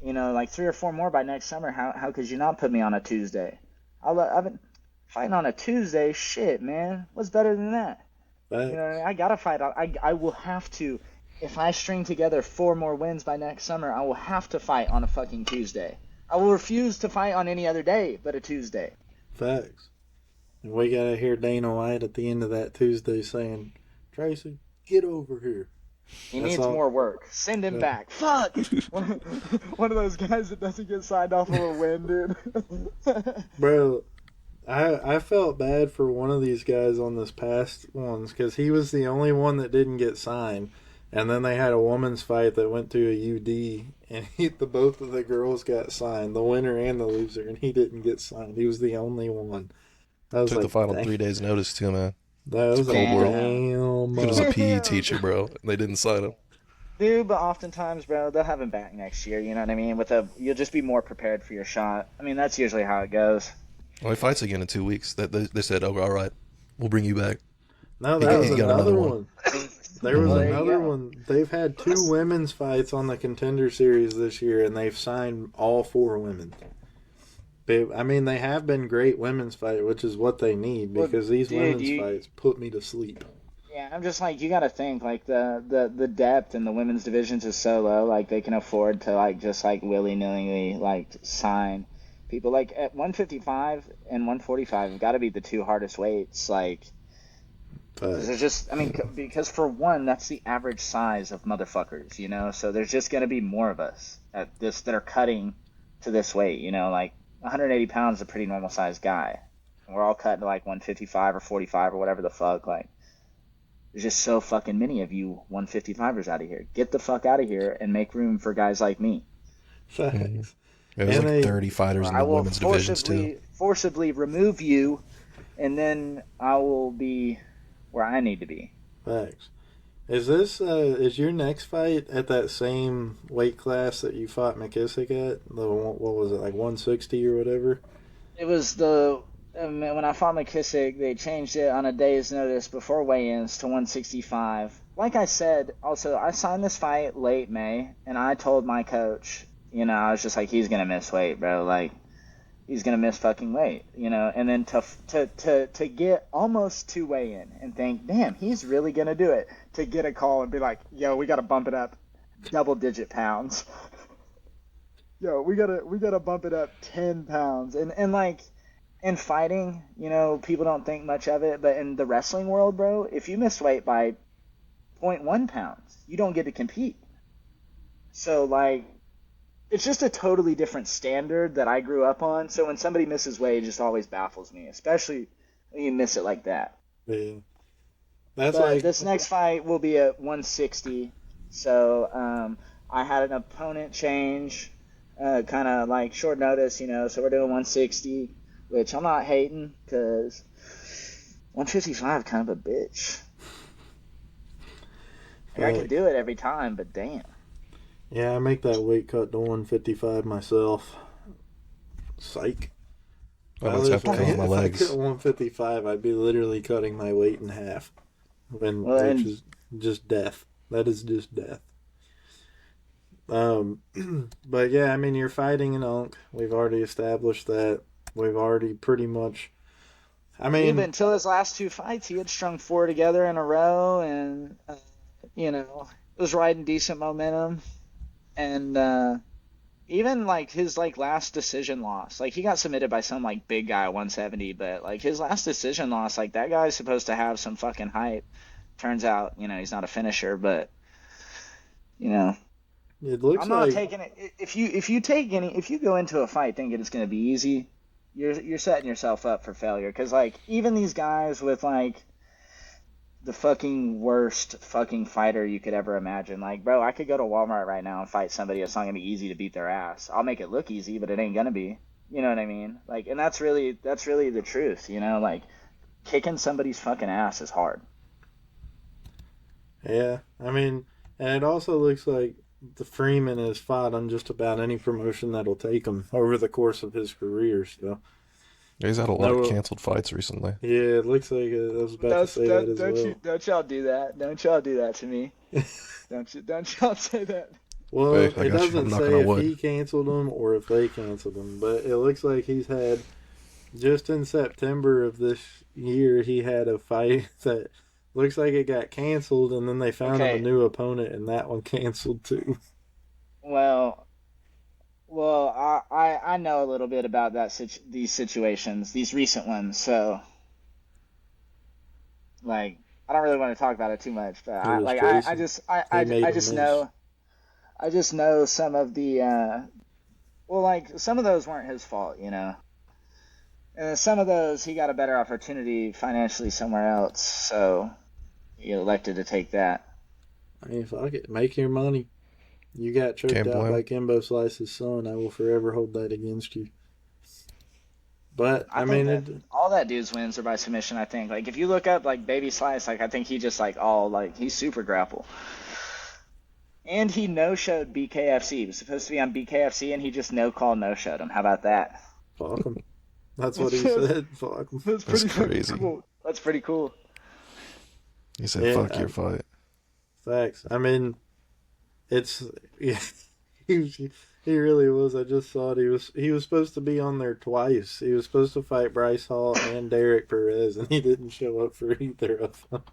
like 3 or 4 more by next summer. How could you not put me on a Tuesday? I've been fighting on a Tuesday. Shit, man, what's better than that? You know what I Facts. mean? I gotta fight. I will have to. If I string together 4 more wins by next summer, I will have to fight on a fucking Tuesday. I will refuse to fight on any other day but a Tuesday. Facts. And we got to hear Dana White at the end of that Tuesday saying, Tracy, get over here. He That's needs all. more work. Send him Uh, back. Fuck! One of those guys that doesn't get signed off of a win, dude. Bro, I felt bad for one of these guys on this past ones because he was the only one that didn't get signed. And then they had a women's fight that went to a UD, and both of the girls got signed, the winner and the loser, and he didn't get signed. He was the only one. I was Took the like, final dang. 3 days notice too, man. That It's a was like, cold world. damn. He was a PE Damn. teacher, bro. And they didn't sign him. Dude, but oftentimes, bro, they'll have him back next year. You know what I mean? You'll just be more prepared for your shot. I mean, that's usually how it goes. Well, he fights again in 2 weeks. They said, "Oh, all right, we'll bring you back." No, He that got, was he got another another one. one. There was Well, Mhm. there you another go. one. They've had 2 women's fights on the Contender Series this year, and they've signed all 4 women. I mean, they have been great women's fight, which is what they need Well, because these dude, women's fights put me to sleep. yeah, I'm just like, you got to think like the depth in the women's divisions is so low, like they can afford to like just like willy-nilly like sign people like at 155 and 145 have got to be the 2 hardest weights, like 'cause there's Facts. just, I mean, because for one, that's the average size of motherfuckers, you know, so there's just gonna be more of us at this that are cutting to this weight, you know, like 180 pounds is a pretty normal sized guy. And we're all cutting to like 155 or 45 or whatever the fuck, like. There's just so fucking many of you 155ers out of here. Get the fuck out of here and make room for guys like me. Mhm. Facts. Yeah, there's And like they 30 fighters Or in I the will women's divisions too. forcibly remove you, and then I will be where I need to be. facts. Is your next fight at that same weight class that you fought McKissick at? What was it, like 160 or whatever? It was when I fought McKissick, they changed it on a day's notice before weigh-ins to 165. Like I said, also I signed this fight late May, and I told my coach, you know, I was just like, he's gonna miss weight, bro. Like he's gonna miss fucking weight, you know. And then to get almost to weigh-in and think, damn, he's really gonna do it. To get a call and be like, yo, we gotta bump it up double-digit pounds. Yo, we gotta bump it up 10 pounds, and like. In fighting, you know, people don't think much of it, but in the wrestling world, bro, if you miss weight by zero point 0.1 pounds, you don't get to compete. So, like, it's just a totally different standard that I grew up on. So when somebody misses weight, it just always baffles me, especially when you miss it like that. Yeah. That's But like this next fight will be at 160. So I had an opponent change, kind of like short notice, you know, so we're doing 160. Which I'm not hating, because 155 kind of a bitch. Like, I can facts. do it every time, but damn. Yeah, I make that weight cut to 155 myself. Psych. I almost have to cut off my If I legs. could 155, I'd be literally cutting my weight in half. Well, Which is just death. That is just death. But yeah, I mean, you're fighting an unk. We've already established that. We've already pretty much. I mean, but until his last two fights, he had strung four together in a row, and was riding decent momentum. And even like his like last decision loss, like he got submitted by some like big guy at 170, but like his last decision loss, like that guy's supposed to have some fucking hype. Turns out, he's not a finisher, but it looks I'm not like taking it. If you go into a fight thinking it's going to be easy, you're setting yourself up for failure. Because like even these guys with like the fucking worst fucking fighter you could ever imagine, like bro, I could go to Walmart right now and fight somebody. It's not going to be easy to beat their ass. I'll make it look easy, but it ain't going to be. You know what I mean? Like, and that's really the truth. Like kicking somebody's fucking ass is hard. yeah. I mean, and it also looks like the Freeman has fought on just about any promotion that'll take him over the course of his career. So He's had a lot of canceled fights recently. yeah, it looks like I was about to say that as well. Don't y'all do that. Don't y'all do that to me. Don't y'all say that. Well, Hey, it doesn't say if he canceled them or if they canceled them, but it looks like he's had, just in September of this year, he had a fight that looks like it got canceled, and then they found him a new opponent, and that one canceled too. Well, I know a little bit about these situations, these recent ones, so like I don't really want to talk about it too much, but I just know some of the some of those weren't his fault, and some of those he got a better opportunity financially somewhere else, so he elected to take that. I mean, fuck it, make your money. You got choked out by Kimbo Slice's son. I will forever hold that against you. But I mean, all that dudes wins are by submission. I think. Like if you look up like Baby Slice, like I think he just he's super grapple. And he no-showed BKFC. He was supposed to be on BKFC, and he just no-showed him. How about that? Fuck him. That's what he said. Fuck him. That's crazy. Cool. That's pretty cool. He said, "Fuck your fight." Facts. I mean, he really was. I just saw it. He was supposed to be on there twice. He was supposed to fight Bryce Hall and Derek Perez, and he didn't show up for either of them.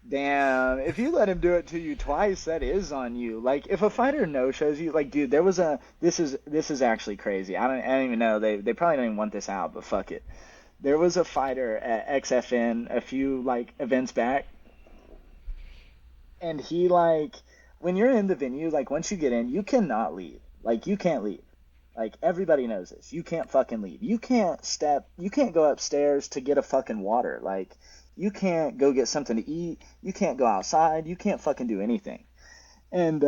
Damn, if you let him do it to you twice, that is on you. Like, if a fighter no-shows you, like, dude, there was this is actually crazy. I don't even know. They probably don't even want this out, but fuck it. There was a fighter at XFN a few, like, events back, and he, like, when you're in the venue, like, once you get in, you cannot leave. Like, you can't leave. Like, everybody knows this. You can't fucking leave. You can't go upstairs to get a fucking water. Like, you can't go get something to eat. You can't go outside. You can't fucking do anything. And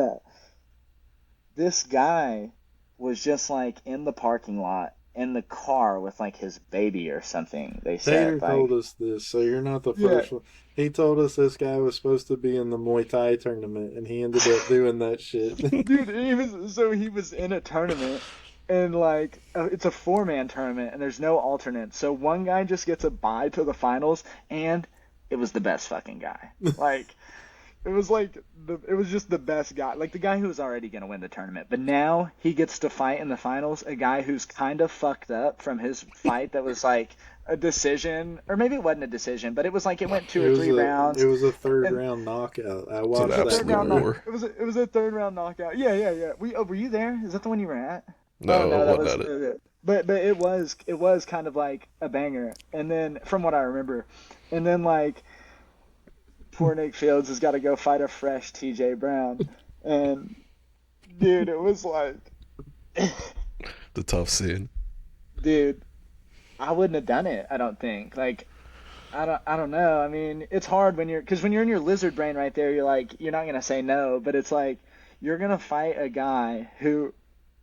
this guy was just like in the parking lot in the car with like his baby or something. They said. Tater told us this, so you're not the first one. He told us this guy was supposed to be in the Muay Thai tournament, and he ended up doing that shit. Dude, he was in a tournament. And, like, it's a 4-man tournament, and there's no alternate. So one guy just gets a bye to the finals, and it was the best fucking guy. Like, it was just the best guy. Like, the guy who was already going to win the tournament. But now he gets to fight in the finals a guy who's kind of fucked up from his fight that was, like, a decision. Or maybe it wasn't a decision, but it was like it went 2 or 3 rounds. It was a third-round knockout. I watched that. It was a third-round knockout. Yeah. Were you there? Is that the one you were at? No, that wasn't it. But it was kind of like a banger. And then from what I remember, and then like poor Nick Fields has got to go fight a fresh TJ Brown, and dude, it was like the tough scene. Dude, I wouldn't have done it. I don't think. Like, I don't know. I mean, it's hard when you're in your lizard brain right there. You're like, you're not gonna say no, but it's like you're gonna fight a guy who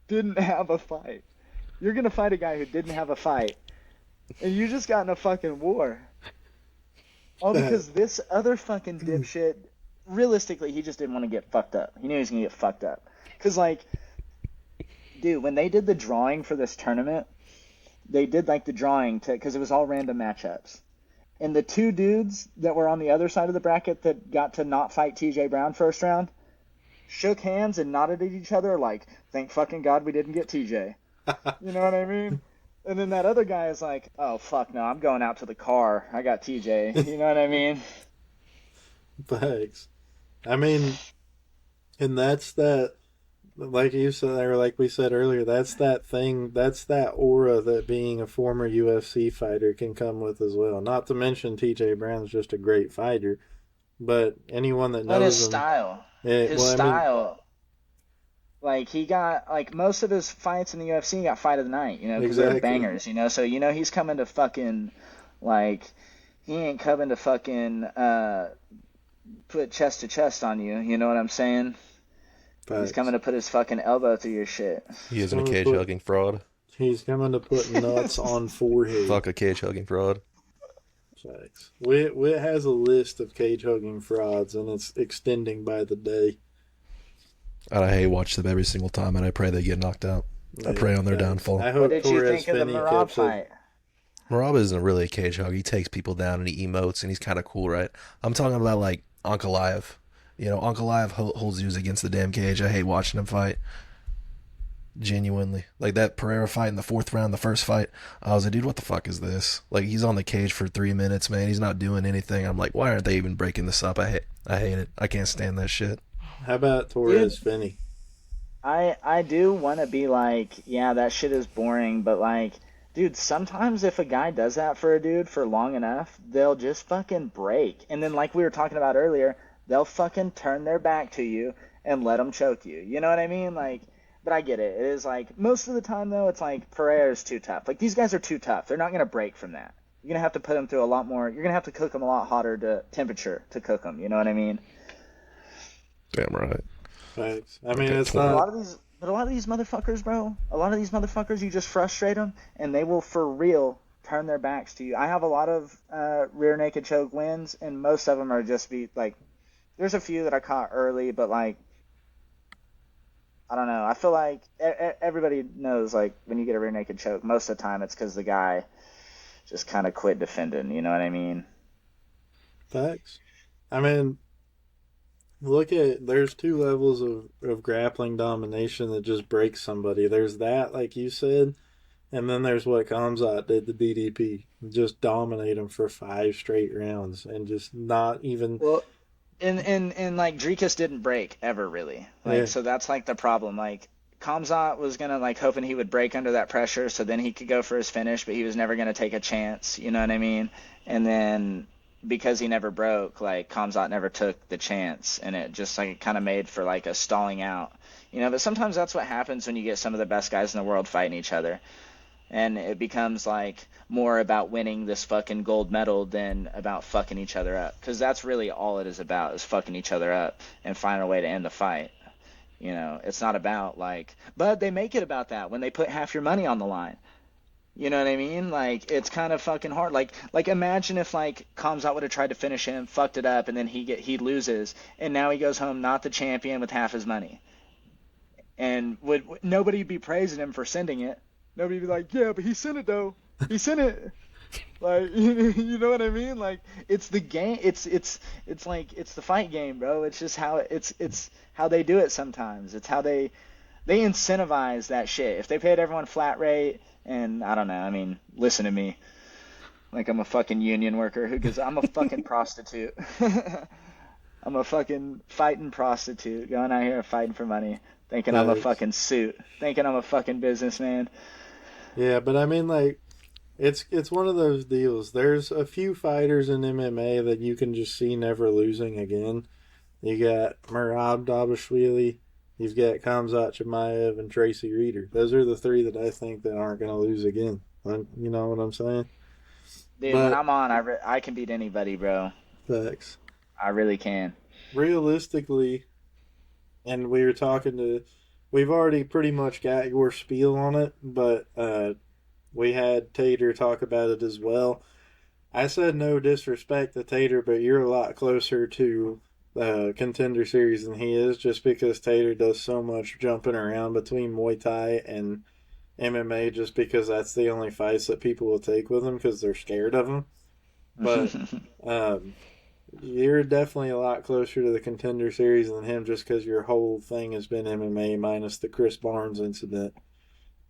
didn't have a fight. You're gonna fight a guy who didn't have a fight, and you just got in a fucking war. All because this other fucking dipshit, realistically, he just didn't want to get fucked up. He knew he was gonna get fucked up. Cause like, dude, when they did the drawing for this tournament, they did like the drawing to because it was all random matchups. And the two dudes that were on the other side of the bracket that got to not fight TJ Brown first round shook hands and nodded at each other like, thank fucking God we didn't get TJ. You know what I mean? And then that other guy is like, oh, fuck no, I'm going out to the car. I got TJ. You know what I mean? Thanks. I mean, and that's that, like you said, or like we said earlier, that's that thing, that's that aura that being a former UFC fighter can come with as well. Not to mention TJ Brown's just a great fighter, but anyone that But his knows him, style. His well, I mean, style. Like, he got, like, most of his fights in the UFC got fight of the night, you know, because they're exactly. bangers, you know? So, you know, he's coming to fucking, like, he ain't coming to fucking, put chest to chest on you, you know what I'm saying? He's coming Facts. to put his fucking elbow through your shit. He He's isn't a coming to cage put, hugging fraud. he's coming to put nuts on forehead. Fuck a cage hugging fraud. Facts. Wit has a list of cage hugging frauds, and it's extending by the day. And I hate watch them every single time, and I pray they get knocked out. I Yeah, pray on their facts. downfall. I What hope did you Torres think of the Finney Marab catches. fight? Marab isn't really a cage hug. He takes people down and he emotes, and he's kind of cool, right? I'm talking about like Ankalaev. You know, Ankalaev holds dudes against the damn cage. I hate watching him fight. Genuinely. Like that Pereira fight in the fourth round, the first fight, I was like, dude, what the fuck is this? Like, he's on the cage for 3 minutes, man. He's not doing anything. I'm like, why aren't they even breaking this up? I hate it. I can't stand that shit. How about Torres Finney? I do want to be like, yeah, that shit is boring, but like, dude, sometimes if a guy does that for a dude for long enough, they'll just fucking break. And then, like we were talking about earlier, they'll fucking turn their back to you and let them choke you. You know what I mean? Like, but I get it. It is like, most of the time, though, it's like Pereira's too tough. Like, these guys are too tough. They're not going to break from that. You're going to have to put them through a lot more. You're going to have to cook them a lot hotter to temperature to cook them. You know what I mean? Damn right. Facts. I mean, Okay, it's But a not. lot of these, but a lot of these motherfuckers, bro. A lot of these motherfuckers, you just frustrate them, and they will for real turn their backs to you. I have a lot of rear naked choke wins, and most of them are just be like. There's a few that I caught early, but like, I don't know. I feel like everybody knows like when you get a rear naked choke, most of the time it's because the guy just kind of quit defending. You know what I mean? Facts. I mean, there's two levels of grappling domination that just breaks somebody. There's that, like you said, and then there's what Kamzat did to DDP. Just dominate him for 5 straight rounds and just not even. Well, and like Drikas didn't break ever really. Yeah, Like so that's like the problem. Like Kamzat was gonna like hoping he would break under that pressure so then he could go for his finish, but he was never gonna take a chance, you know what I mean? And then because he never broke, like Kamzat never took the chance and it just like kind of made for like a stalling out. You know, but sometimes that's what happens when you get some of the best guys in the world fighting each other. And it becomes like more about winning this fucking gold medal than about fucking each other up, because that's really all it is about, is fucking each other up and finding a way to end the fight. You know, it's not about like, but they make it about that when they put half your money on the line. You know what I mean? Like, it's kind of fucking hard. Like imagine if like Kamzat would have tried to finish him, fucked it up, and then he loses, and now he goes home not the champion with half his money. And would nobody be praising him for sending it? Nobody be like, yeah, but he sent it though. He sent it. Like, you know what I mean? Like, it's the game. It's like it's the fight game, bro. It's just how it's how they do it sometimes. It's how they incentivize that shit. If they paid everyone flat rate, and I don't know. I mean, listen to me. Like I'm a fucking union worker who goes, I'm a fucking prostitute. I'm a fucking fighting prostitute going out here fighting for money, thinking I'm a facts. fucking suit, thinking I'm a fucking businessman. Yeah, but I mean, like, it's one of those deals. There's a few fighters in MMA that you can just see never losing again. You got Merab Dabashvili, you've got Kamzat Chimaev, and Tracy Reeder. Those are the three that I think that aren't going to lose again. You know what I'm saying? Dude, when But I'm on, I can beat anybody, bro. facts. I really can. Realistically, and we've already pretty much got your spiel on it, but we had Tater talk about it as well. I said no disrespect to Tater, but you're a lot closer to Contender Series than he is, just because Tater does so much jumping around between Muay Thai and MMA just because that's the only fights that people will take with him because they're scared of him. But um, you're definitely a lot closer to the Contender Series than him just because your whole thing has been MMA minus the Chris Barnes incident.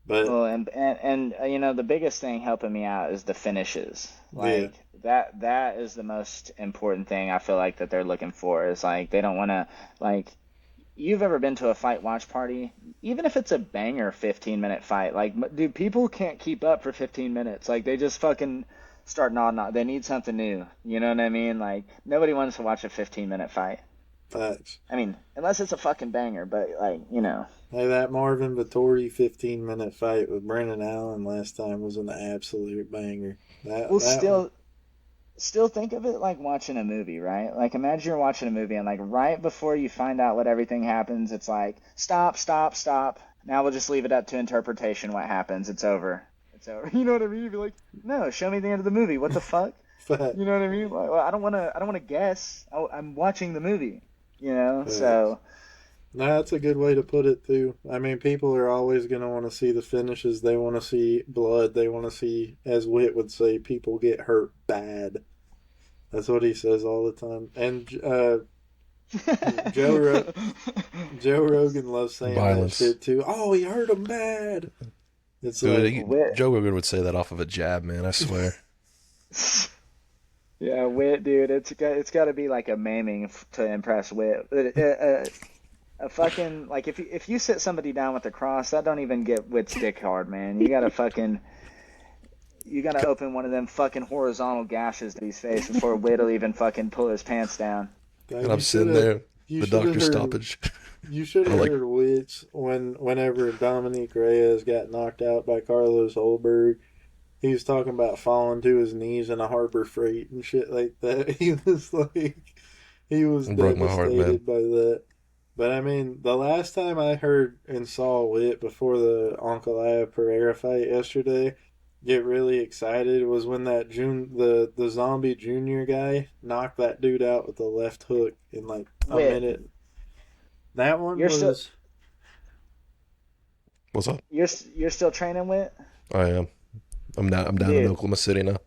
But Well, and the biggest thing helping me out is the finishes. yeah, Like that is the most important thing I feel like that they're looking for is like they don't want to like you've ever been to a fight watch party, even if it's a banger 15-minute fight, like dude, people can't keep up for 15 minutes. Like they just fucking start nodding. They need something new. You know what I mean? Like nobody wants to watch a 15-minute fight. facts. I mean, unless it's a fucking banger, but like, Hey, that Marvin Vittori 15-minute fight with Brennan Allen last time was an absolute banger. well, That one, still think of it like watching a movie, right? Like imagine you're watching a movie and like right before you find out what everything happens, it's like stop, stop, stop. Now we'll just leave it up to interpretation what happens. It's over. It's over. You know what I mean? You'd be like, no, show me the end of the movie. What the fuck? fact, You know what I mean? Like, well, I don't want to guess. I'm watching the movie. facts. So No, that's a good way to put it too. I mean, people are always going to want to see the finishes. They want to see blood. They want to see, as Witt would say, people get hurt bad. That's what he says all the time. And Joe Ro- Joe Rogan loves saying that Violence. shit too. Oh, he hurt him bad. It's Dude, like, Wit. Joe Rogan would say that off of a jab, man. I swear. Yeah, Wit, dude. It's got to be like a maiming to impress Wit. A fucking like if you sit somebody down with a cross, that don't even get Wit's dick hard, man. You gotta open one of them fucking horizontal gashes to his face before Wit'll even fucking pull his pants down. God, And I'm sitting there, you the should have doctor heard. stoppage. You should I'm have like, heard Witch whenever Dominique Reyes got knocked out by Carlos Holberg. He was talking about falling to his knees in a Harbor Freight and shit like that. He was it broke my heart, man. devastated by that. But I mean, the last time I heard and saw Wit before the Ankalaev Pereira fight yesterday get really excited was when that the zombie junior guy knocked that dude out with a left hook in like a Wit, minute. That one you're still was What's up? you're still training Wit, I am. I'm down in dude. Oklahoma City now.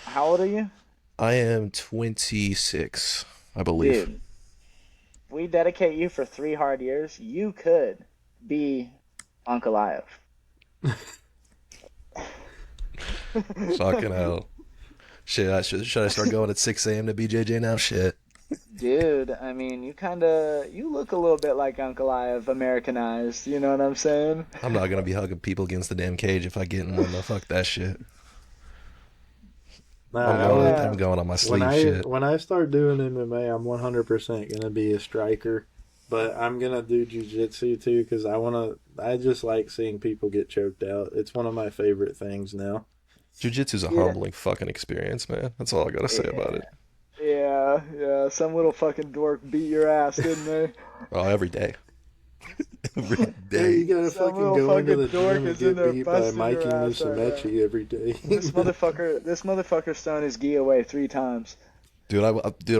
How old are you, I am 26, I believe. dude? If we dedicate you for 3 hard years, you could be Ankalaev. Fucking hell. Shit, should I start going at 6 a.m. to BJJ now? Shit. Dude, I mean, you look a little bit like Ankalaev, Americanized. You know what I'm saying? I'm not gonna be hugging people against the damn cage if I get in one though. Fuck that shit. nah. I was I'm going on my when sleeve I shit. when I start doing MMA, I'm 100% gonna be a striker, but I'm gonna do jujitsu too because I just like seeing people get choked out. It's one of my favorite things now. Jiu-jitsu's a Yeah, humbling fucking experience, man. That's all I gotta say about it. yeah. Some little fucking dork beat your ass, didn't they? Oh, every day. Every Yeah, you day. gotta Some fucking little go into the fucking dork gym and is in get there beat by busting Mikey your ass right now. Musumeci every day. This motherfucker's thrown his gi away 3 times. Dude, I'm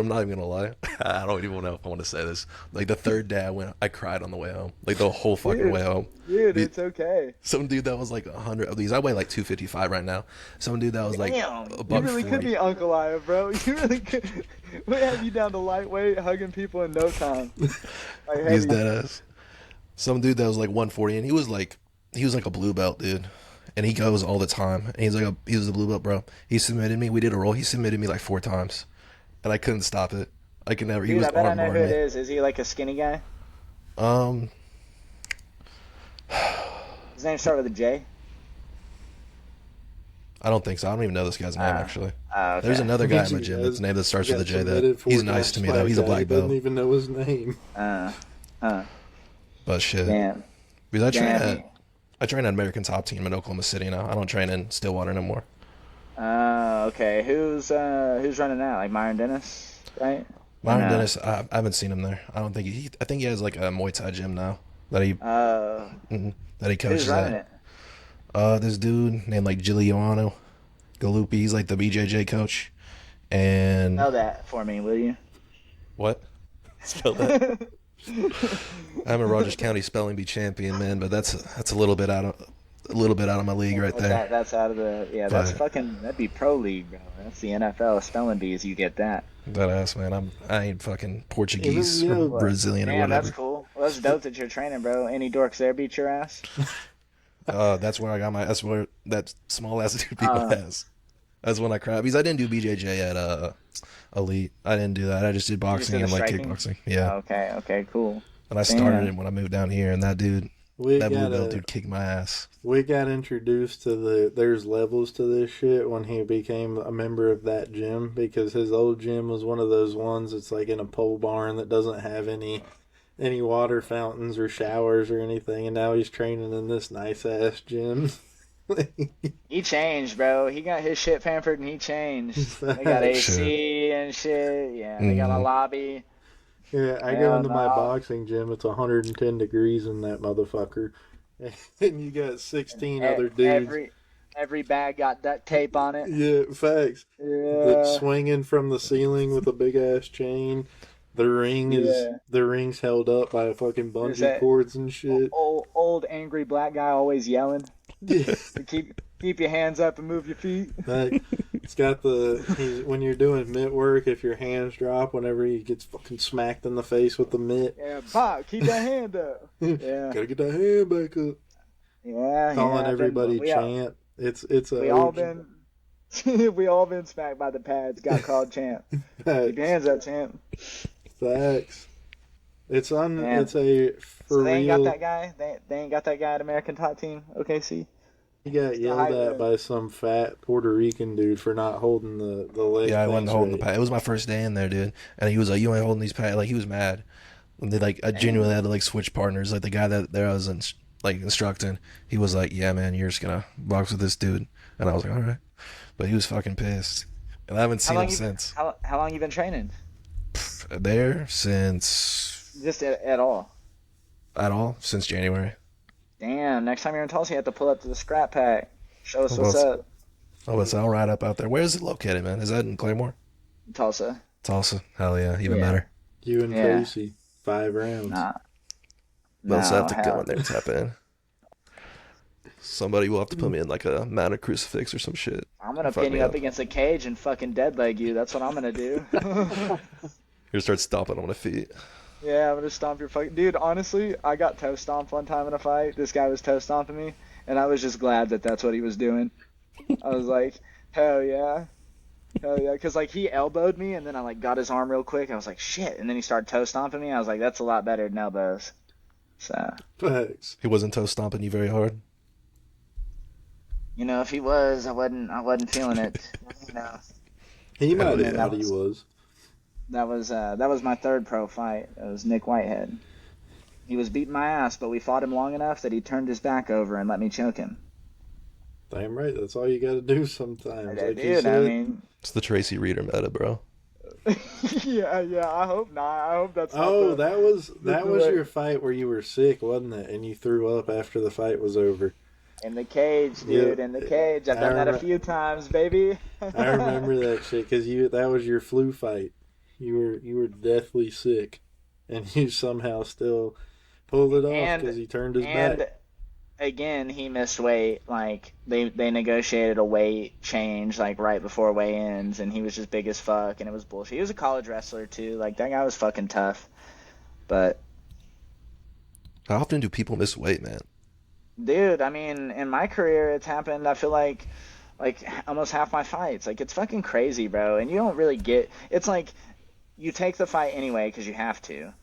not even gonna lie. I don't even know if I want to say this. Like the third day I cried on the way home. Like the whole fucking way Dude, home. dude, The- it's okay. Some dude that was like 100 of these. I weigh like 255 right now. Some dude that was like Damn, a you buck really could 40. be Ankalaev, bro. You really could. We have you down to lightweight, hugging people in no time. Like He's heavy. dead ass. Some dude that was like 140, and he was like a blue belt, dude. And he goes all the time. And he was a blue belt, bro. He submitted me. We did a roll. He submitted me like 4 times, and I couldn't stop it. I could never. He Dude, was I bet I arm know who barring it me. is. Is he like a skinny guy? Um, His name start with a J? I don't think so. I don't even know this guy's name Ah, actually. okay. There's another guy in my He gym does. that's name that starts He with a got J. That submitted four he's nice to times me by though. a He's a guy black who doesn't belt. even know his name. Uh, uh, But shit, damn, because damn. I train at American Top Team in Oklahoma City now. I don't train in Stillwater no more. Okay. Who's running that? Like Myron Dennis, right? Or Myron no? Dennis, I haven't seen him there. I don't think I think he has like a Muay Thai gym now that he Uh, that he who's coaches running at. it? This dude named like Giuliano Galuppi. He's like the BJJ coach. And Spell that for me, will you? what? Spell that. I'm a Rogers County spelling bee champion, man, but that's a little bit out of a little bit out of my league right there. That's out of the that's But fucking that'd be pro league, bro. That's the NFL spelling bees. You get that. that ass, man, I ain't fucking Even Portuguese you or know, What? Brazilian or Damn, that's whatever. cool. Well, that's dope that you're training, bro. Any dorks there beat your ass? That's where I got my. That's where that small ass dude beat my Uh, ass. That's when I cried because I didn't do BJJ at Elite. I didn't do that. I just did you just boxing did the and like striking. kickboxing. Yeah, Okay, cool. and I started Damn. it when I moved down here, and that dude, we that blue got belt a dude, kicked my ass. we got introduced to there's levels to this shit when he became a member of that gym, because his old gym was one of those ones that's like in a pole barn that doesn't have any water fountains or showers or anything, and now he's training in this nice ass gym. He changed, bro. He got his shit pampered and he changed. They got Shit. AC and shit. Yeah, they got a Mm. lobby. Yeah, I go Hell into my no. boxing gym. It's 110 degrees in that motherfucker, and you got 16 E- other dudes. every bag got duct tape on it. Yeah, facts. The Yeah, swinging from the ceiling with a big ass chain. yeah. The ring's held up by fucking There's bungee that cords and shit. old angry black guy always yelling. Yeah, Keep your hands up and move your feet. like, it's got when you're doing mitt work, if your hands drop whenever he gets fucking smacked in the face with the mitt. Yeah, pop, keep that hand up. Yeah, Gotta get that hand back up. Calling yeah. everybody champ. It's a We all OG. been we all been smacked by the pads. Got called champ. Keep your hands up, champ. Facts. Man, It's a so for they ain't got real. that guy. They ain't got that guy at American Top Team. OKC. He got Still yelled hype at man. by some fat Puerto Rican dude for not holding the leg Yeah, I wasn't things holding the right. pad. It was my first day in there, dude, and he was like, "You ain't holding these pads." Like he was mad. And they like, I genuinely had to like switch partners. Like the guy that there I was like instructing, he was like, "Yeah, man, you're just gonna box with this dude," and I was like, "All right," but he was fucking pissed, and I haven't How seen him long you since. how long you been training? There since Just at all. at all since January. Damn. Next time you're in Tulsa, you have to pull up to the scrap pack. Show us Well, what's up, it's all right up out there. Where is it located, man? Is that in Claymore? Tulsa. Tulsa. Hell yeah, even Yeah. better. You and Yeah. Tracy, 5 rounds. Nah. We'll just have No. to go in there and tap in. Somebody will have to put me in like a mounted crucifix or some shit. I'm gonna Fuck pin me you up up. against a cage and fucking dead leg you. That's what I'm gonna do. You start stomping on my feet. Yeah, I'm gonna stomp your fucking dude. Honestly, I got toe stomped one time in a fight. This guy was toe stomping me, and I was just glad that that's what he was doing. I was like, hell yeah, because like he elbowed me, and then I like got his arm real quick. I was like, shit, and then he started toe stomping me. I was like, that's a lot better than elbows. So, Facts. He wasn't toe stomping you very hard. you know, if he was, I wasn't feeling it. You know, He might Hell have yeah. thought he was. that was my third pro fight. It was Nick Whitehead. He was beating my ass, but we fought him long enough that he turned his back over and let me choke him. Damn right. That's all you got to do sometimes. Like you Dude, I said. mean, It's the Tracy Reeder meta, bro. yeah. I hope not. I hope that's not Oh, the, that was the- your fight where you were sick, wasn't it? And you threw up after the fight was over. in the cage, dude. Yeah, In the cage. I've I done that a remem- few times, baby. I remember that shit because that was your flu fight. You were deathly sick, and you somehow still pulled it off And because he turned his and back. again, he missed weight. Like they negotiated a weight change like right before weigh-ins, and he was just big as fuck, and it was bullshit. He was a college wrestler too. Like that guy was fucking tough. But How often do people miss weight, man? dude, I mean, in my career, it's happened. I feel like almost half my fights. Like it's fucking crazy, bro. And you don't really get. It's like you take the fight anyway because you have to.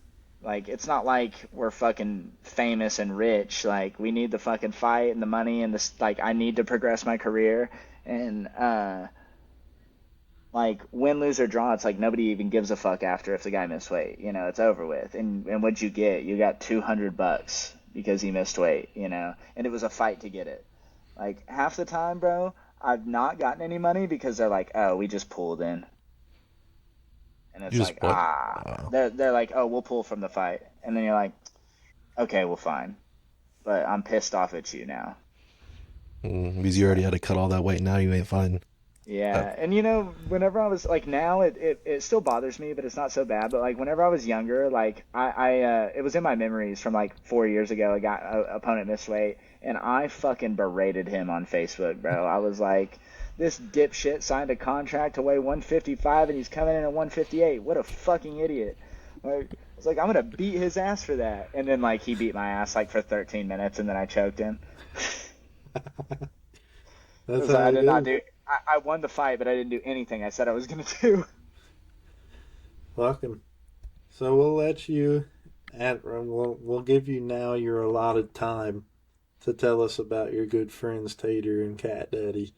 Like it's not like we're fucking famous and rich. Like we need the fucking fight and the money and this. Like I need to progress my career and like win, lose or draw. It's like nobody even gives a fuck after if the guy missed weight. You know, it's over with. And what'd you get? You got $200 because he missed weight. You know, and it was a fight to get it. Like half the time, bro, I've not gotten any money because they're like, oh, we just pulled in. And it's You just like, what? they're like, oh, we'll pull from the fight. And then you're like, okay, well, fine. But I'm pissed off at you now. Because you already had to cut all that weight. Now you ain't fine. Yeah, and you know, whenever I was like now it still bothers me, but it's not so bad. But like whenever I was younger, like I it was in my memories from like 4 years ago. I got a opponent missed weight, and I fucking berated him on Facebook, bro. I was like, this dipshit signed a contract to weigh 155 and he's coming in at 158. What a fucking idiot. Like, I was like, I'm gonna beat his ass for that. And then like he beat my ass like for 13 minutes and then I choked him. That's Like, how I it did not is. do. I won the fight, but I didn't do anything I said I was gonna do. Fuck him. So we'll let you. We'll give you now your allotted time to tell us about your good friends Tater and Cat Daddy.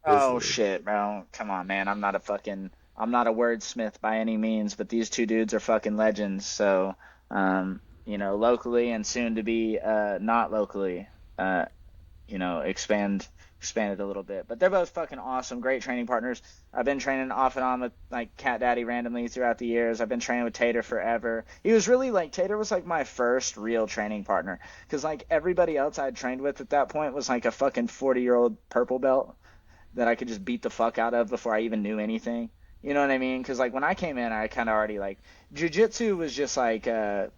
Oh shit, bro. Come on, man. I'm not a wordsmith by any means, but these two dudes are fucking legends. So, locally and soon to be not locally, expand it a little bit. But they're both fucking awesome, great training partners. I've been training off and on with like Cat Daddy randomly throughout the years. I've been training with Tater forever. He was really like Tater was like my first real training partner because like everybody else I'd trained with at that point was like a fucking 40-year-old purple belt that I could just beat the fuck out of before I even knew anything. You know what I mean? Because like when I came in, I kind of already like jiu-jitsu was just like a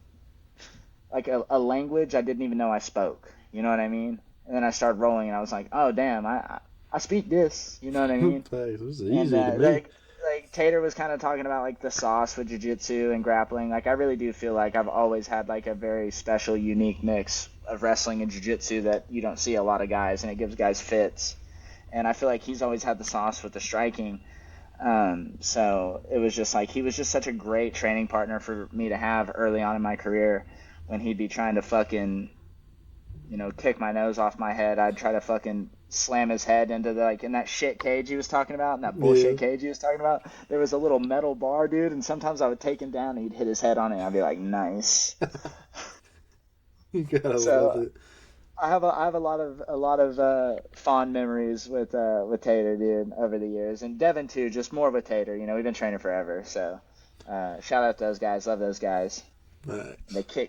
language I didn't even know I spoke. You know what I mean? And then I started rolling, and I was like, oh damn, I speak this. You know what I mean? It was And easy to me. like Tater was kind of talking about like the sauce with jiu-jitsu and grappling. Like I really do feel like I've always had like a very special, unique mix of wrestling and jiu-jitsu that you don't see a lot of guys, and it gives guys fits. And I feel like he's always had the sauce with the striking. So it was just like he was just such a great training partner for me to have early on in my career when he'd be trying to fucking, kick my nose off my head. I'd try to fucking slam his head into in that shit cage he was talking about, in that bullshit cage he was talking about. There was a little metal bar, dude, and sometimes I would take him down and he'd hit his head on it and I'd be like, nice. You gotta So, love it. I have a lot of fond memories with Tater, dude, over the years, and Devin too. Just more with Tater. We've been training forever, so shout out to those guys. Love those guys. Nice.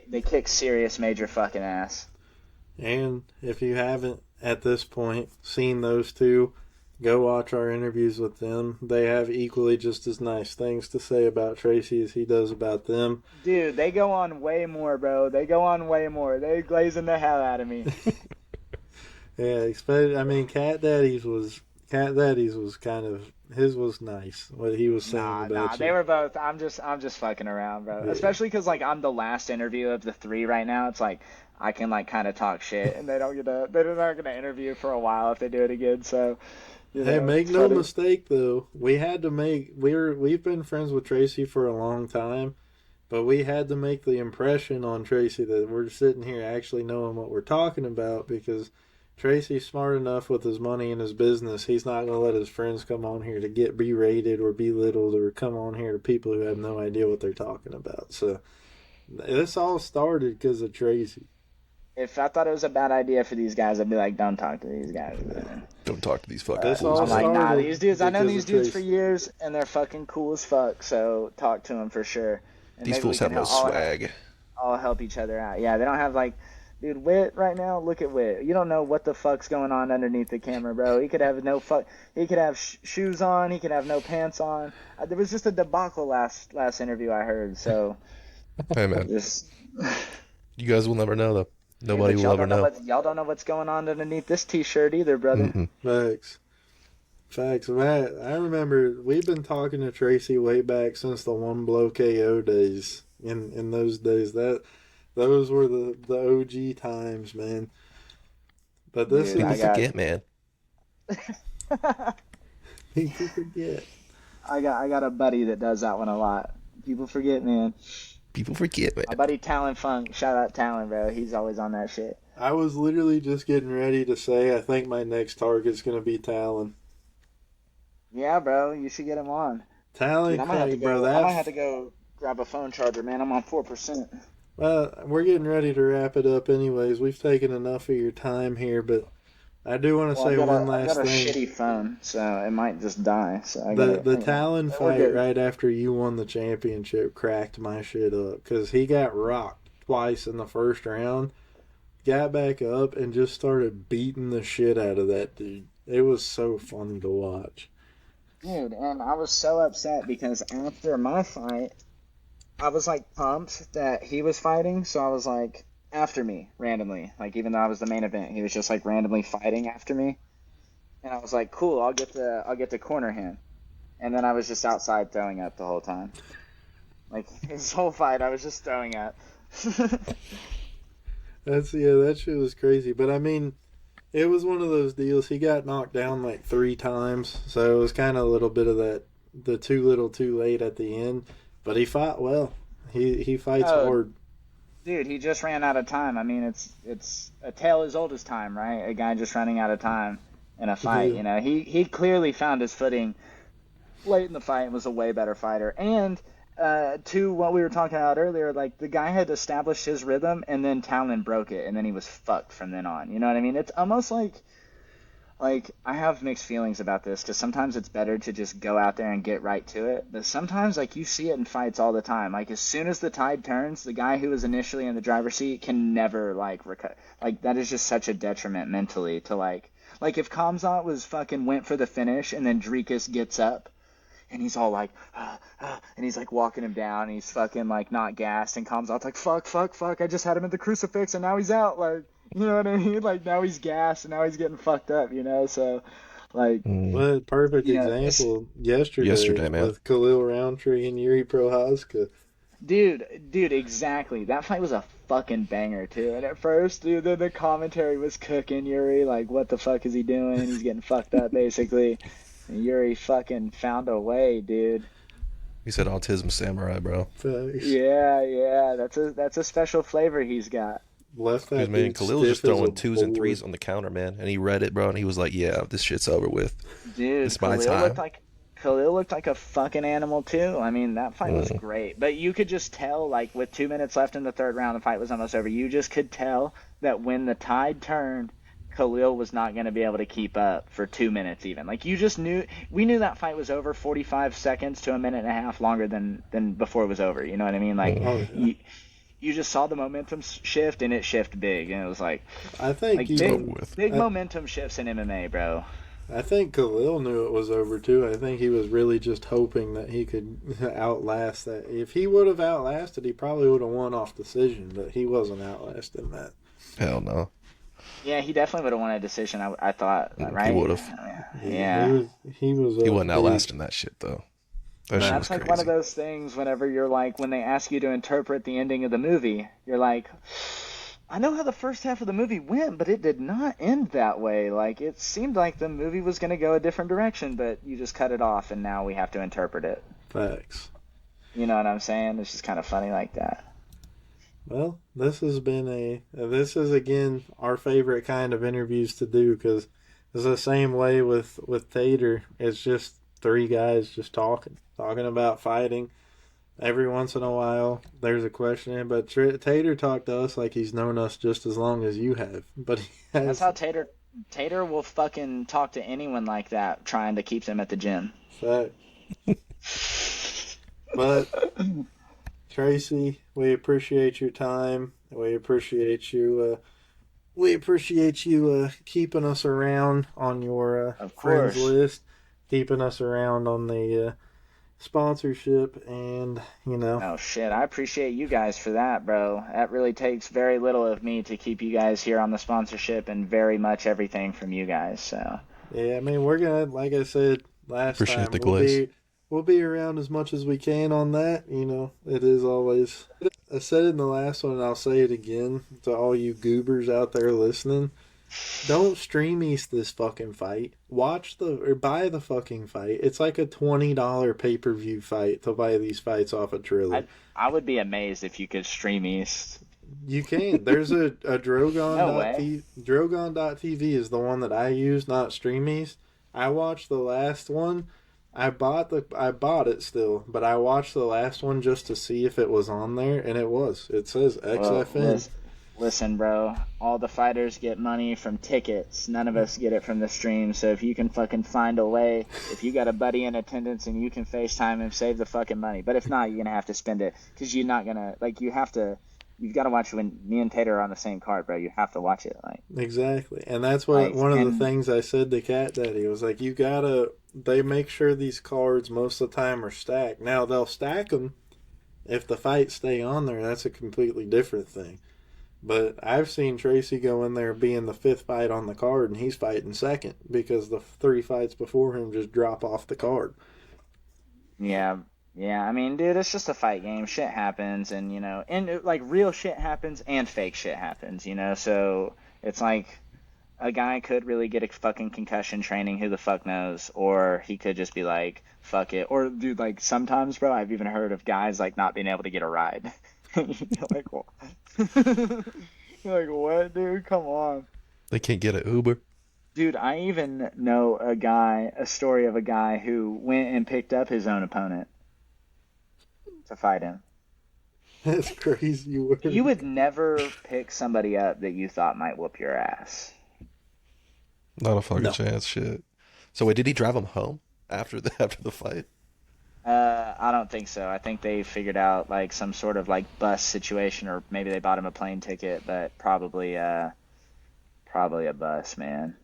They kick serious major fucking ass. And if you haven't at this point seen those two, go watch our interviews with them. They have equally just as nice things to say about Tracy as he does about them. Dude, they go on way more, bro. They go on way more. They glazing the hell out of me. Yeah, especially, I mean, Cat Daddy's was kind of, his was nice, what he was saying about Nah, you. they were both. I'm just fucking around, bro. Yeah. Especially because like I'm the last interview of the three right now. It's like I can like kind of talk shit, and they're not gonna interview for a while if they do it again. So, Hey, make it's no funny. mistake though. We've been friends with Tracy for a long time, but we had to make the impression on Tracy that we're sitting here actually knowing what we're talking about because Tracy's smart enough with his money and his business. He's not going to let his friends come on here to get berated or belittled or come on here to people who have no idea what they're talking about. So this all started because of Tracy. If I thought it was a bad idea for these guys, I'd be like, don't talk to these guys. Don't talk to these fucking This fools, all I'm man. like, nah, started these dudes. I know because these of dudes for Tracy. years, and they're fucking cool as fuck. So talk to them for sure. And These maybe fools we have can no all swag. all help each other out. Yeah, they don't have like, dude, Wit right now. Look at Wit. You don't know what the fuck's going on underneath the camera, bro. He could have no fuck. He could have shoes on. He could have no pants on. There was just a debacle last interview I heard. So Hey, man. just. You guys will never know, though. Nobody But will ever know. y'all don't know what's going on underneath this T-shirt either, brother. Mm-mm. Facts. Matt, I remember we've been talking to Tracy way back since the One Blow KO days. In those days, those were the OG times, man. But this Dude, People is forget, man. people forget. I got a buddy that does that one a lot. People forget, man. People forget, man. My buddy Talon Funk, shout out Talon, bro. He's always on that shit. I was literally just getting ready to say I think my next target's gonna be Talon. Yeah, bro, you should get him on. Talon, Dude, I might have to bro. go. I might have to go grab a phone charger, man. I'm on 4%. Well, we're getting ready to wrap it up, anyways. We've taken enough of your time here, but I do want to say one I've last got a thing. shitty phone, so it might just die. So The Talon we're fight good. right after you won the championship cracked my shit up because he got rocked twice in the first round, got back up and just started beating the shit out of that dude. It was so funny to watch. Dude, and I was so upset because after my fight, I was like pumped that he was fighting. So I was like, after me randomly. Like even though I was the main event, he was just like randomly fighting after me, and I was like, cool, I'll get to corner him. And then I was just outside throwing up the whole time. Like his whole fight, I was just throwing up. That shit was crazy. But I mean, it was one of those deals. He got knocked down like 3 times, so it was kind of a little bit of that, the too little, too late at the end. But he fought well. He fights Oh, hard. dude, he just ran out of time. I mean, it's a tale as old as time, right? A guy just running out of time in a fight. Yeah. You know, he clearly found his footing late in the fight and was a way better fighter. And to what we were talking about earlier, like the guy had established his rhythm, and then Talon broke it, and then he was fucked from then on. You know what I mean? It's almost like I have mixed feelings about this because sometimes it's better to just go out there and get right to it, but sometimes like you see it in fights all the time. Like as soon as the tide turns, the guy who was initially in the driver's seat can never like like that is just such a detriment mentally to like if Kamzat was fucking went for the finish and then Drikas gets up and he's all like, and he's like walking him down, and he's fucking like not gassed, and Kamzat's like, fuck, I just had him at the crucifix, and now he's out, like, you know what I mean? Like now he's gassed, and now he's getting fucked up, you know? So, like, Well, perfect you know, example Yesterday, yesterday man. with Khalil Roundtree and Yuri Prohaska. dude, exactly. That fight was a fucking banger too. And at first, dude, the commentary was cooking Yuri, like, what the fuck is he doing? He's getting fucked up, basically. And Yuri fucking found a way, dude. He said autism samurai, bro. Facts. Yeah, that's a special flavor he's got. Left that Because, man, dude Khalil was just stiff as a throwing twos and board. threes on the counter, man. And he read it, bro, and he was like, yeah, this shit's over with. Dude, It's my time. Khalil looked like a fucking animal too. I mean, that fight was great. But you could just tell, like, with 2 minutes left in the third round, the fight was almost over. You just could tell that when the tide turned, Khalil was not going to be able to keep up for 2 minutes even. Like, you just knew, we knew that fight was over 45 seconds to a minute and a half longer than before it was over. You know what I mean? Like, Oh, yeah. you just saw the momentum shift, and it shifted big. And it was like I think over with. big momentum shifts in MMA, bro. I think Khalil knew it was over too. I think he was really just hoping that he could outlast that. If he would have outlasted, he probably would have won off decision, but he wasn't outlasting that. Hell no. Yeah, he definitely would have won a decision, I thought, right? He would have. Yeah. He was He wasn't outlasting that shit, though. That shit was That's like crazy. one of those things whenever you're like, when they ask you to interpret the ending of the movie, you're like, I know how the first half of the movie went, but it did not end that way. Like, it seemed like the movie was going to go a different direction, but you just cut it off, and now we have to interpret it. Facts. You know what I'm saying? It's just kind of funny like that. Well, this has been this is again our favorite kind of interviews to do because it's the same way with Tater. It's just 3 guys just talking about fighting. Every once in a while, there's a question, but Tater talked to us like he's known us just as long as you have. But he has. That's how Tater will fucking talk to anyone like that, trying to keep them at the gym. Fact. But Tracy, we appreciate your time. We appreciate you. Keeping us around on your Of friends course. list, keeping us around on the sponsorship, and Oh shit, I appreciate you guys for that, bro. That really takes very little of me to keep you guys here on the sponsorship, and very much everything from you guys. So yeah, I mean we're gonna, like I said last Appreciate time, the glaze. we'll be around as much as we can on that. It is always. I said it in the last one, and I'll say it again to all you goobers out there listening. Don't stream East this fucking fight. Buy the fucking fight. It's like a $20 pay-per-view fight to buy these fights off of Triller. I would be amazed if you could stream East. You can. There's a Drogon. No way. Drogon.tv is the one that I use, not Stream East. I watched the last one. I bought it still, but I watched the last one just to see if it was on there, and it was. It says XFN. Well, listen, bro. All the fighters get money from tickets. None of us get it from the stream. So if you can fucking find a way, if you got a buddy in attendance and you can FaceTime him, save the fucking money. But if not, you're gonna have to spend it because you're not gonna You've got to watch when me and Tater are on the same card, bro. You have to watch it, like. Exactly, and that's what one of the things I said to Cat Daddy was like, they make sure these cards most of the time are stacked. Now they'll stack them if the fights stay on there. That's a completely different thing. But I've seen Tracy go in there being the fifth fight on the card, and he's fighting second because the three fights before him just drop off the card. Yeah, yeah. I mean, dude, it's just a fight game. Shit happens, and like real shit happens and fake shit happens. So it's like a guy could really get a fucking concussion training. Who the fuck knows? Or he could just be like, fuck it. Or dude, like sometimes, bro, I've even heard of guys like not being able to get a ride. You're like, what? You're like, what, dude? Come on. They can't get an Uber. Dude, I even know a story of a guy who went and picked up his own opponent to fight him. That's crazy word. You would never pick somebody up that you thought might whoop your ass. Not a fucking No. chance. Shit. So wait, did he drive him home after the fight? I don't think so. I think they figured out like some sort of like bus situation, or maybe they bought him a plane ticket, but probably a bus, man.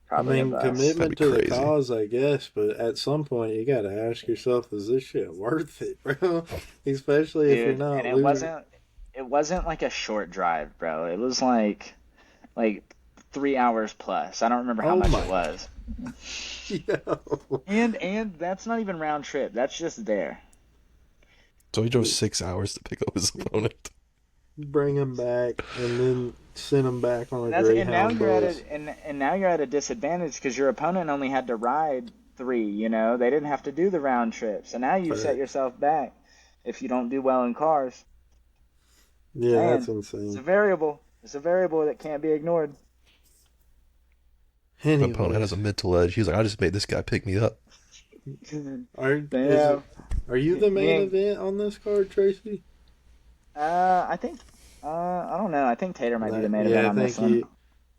I Probably a mean, bus. commitment That'd be to the crazy. cause, I guess, but at some point you got to ask yourself, is this shit worth it, bro? Especially if you're Dude, not and it losing. wasn't like a short drive, bro. It was like 3 hours plus. I don't remember how Oh much my it was. Yo. And that's not even round trip. That's just there. So he drove 6 hours to pick up his opponent. Bring him back and then send him back on a And now Greyhound you're at bus. and now you're at a disadvantage because your opponent only had to ride three. They didn't have to do the round trip. So now you set Fact. yourself back if you don't do well in cars. Yeah, that's Man, it's a insane. variable. It's a variable that can't be ignored. My opponent has Anyways, a mental edge. He's like, I just made this guy pick me up. Damn. are you the Me main and event on this card, Tracy? I think I don't know. I think Tater might be the main event Yeah, I on this think one. you.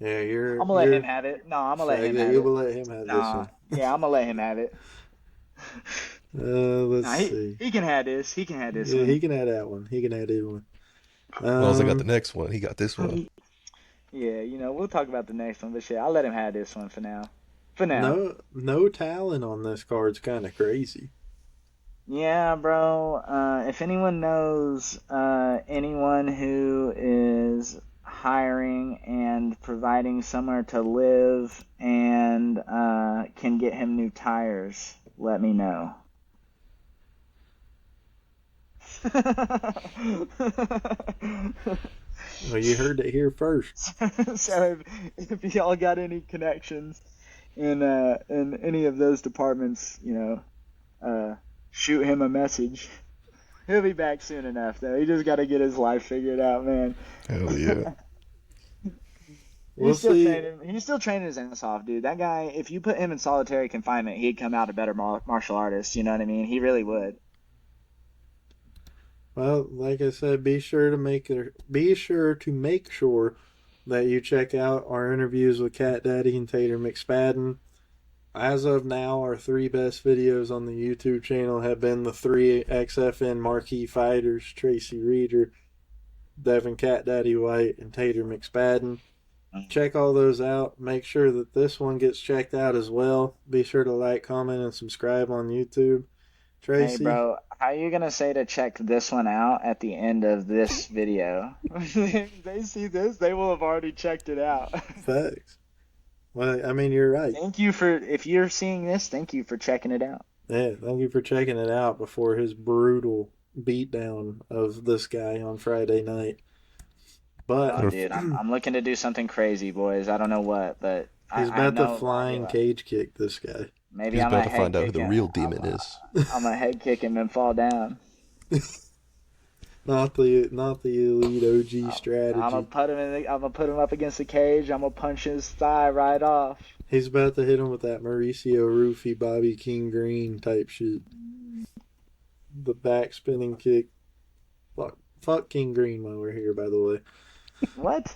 Yeah, I'm gonna let him have it. No, I'm gonna let him have You it. will let him have this Nah, one. yeah, I'm gonna let him have it. Let's Nah, he see. he can have this. He can have this Yeah, one. he can have that one. He can have this one. Well, as I got the Um, next one, he got this one. Yeah, we'll talk about the next one, but shit, I'll let him have this one for now. For now. no talent on this card's kind of crazy. Yeah, bro. If anyone knows anyone who is hiring and providing somewhere to live and can get him new tires, let me know. Well, you heard it here first. So if y'all got any connections in any of those departments, shoot him a message. He'll be back soon enough, though. He just got to get his life figured out, man. Hell yeah. We'll see. He's still training his ass off, dude. That guy, if you put him in solitary confinement, he'd come out a better martial artist. You know what I mean? He really would. Well, like I said, be sure to make sure that you check out our interviews with Cat Daddy and Tater McSpadden. As of now, our three best videos on the YouTube channel have been the three XFN marquee fighters, Tracy Reeder, Devin Cat Daddy White, and Tater McSpadden. Check all those out. Make sure that this one gets checked out as well. Be sure to like, comment, and subscribe on YouTube. Hey, Tracy, bro, how are you gonna say to check this one out at the end of this video? If they see this, they will have already checked it out. facts. Well, I mean, you're right. If you're seeing this, thank you for checking it out. Yeah, thank you for checking it out before his brutal beatdown of this guy on Friday night. But Oh, dude, I'm looking to do something crazy, boys. I don't know what, but he's I about to know flying cage kick this guy. maybe He's I'm about a to find head out who kick the him. real demon is. I'm a head kick him and fall down. Not the elite OG strategy. I'm gonna put him up against the cage. I'm gonna punch his thigh right off. He's about to hit him with that Mauricio Rufy, Bobby King Green type shit. The back spinning kick. Fuck King Green while we're here, by the way. What?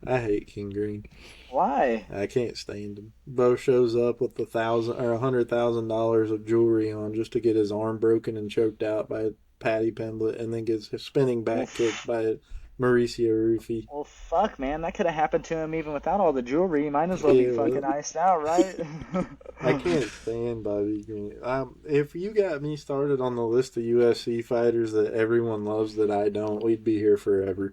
I hate King Green. Why? I can't stand him. Bo shows up with $100,000 of jewelry on just to get his arm broken and choked out by Patty Pimblett, and then gets his spinning back kicked by Mauricio Rufy. Well, fuck, man. That could have happened to him even without all the jewelry. He might as well be Yeah, fucking well, iced out, right? I can't stand Bobby Green. If you got me started on the list of UFC fighters that everyone loves that I don't, we'd be here forever.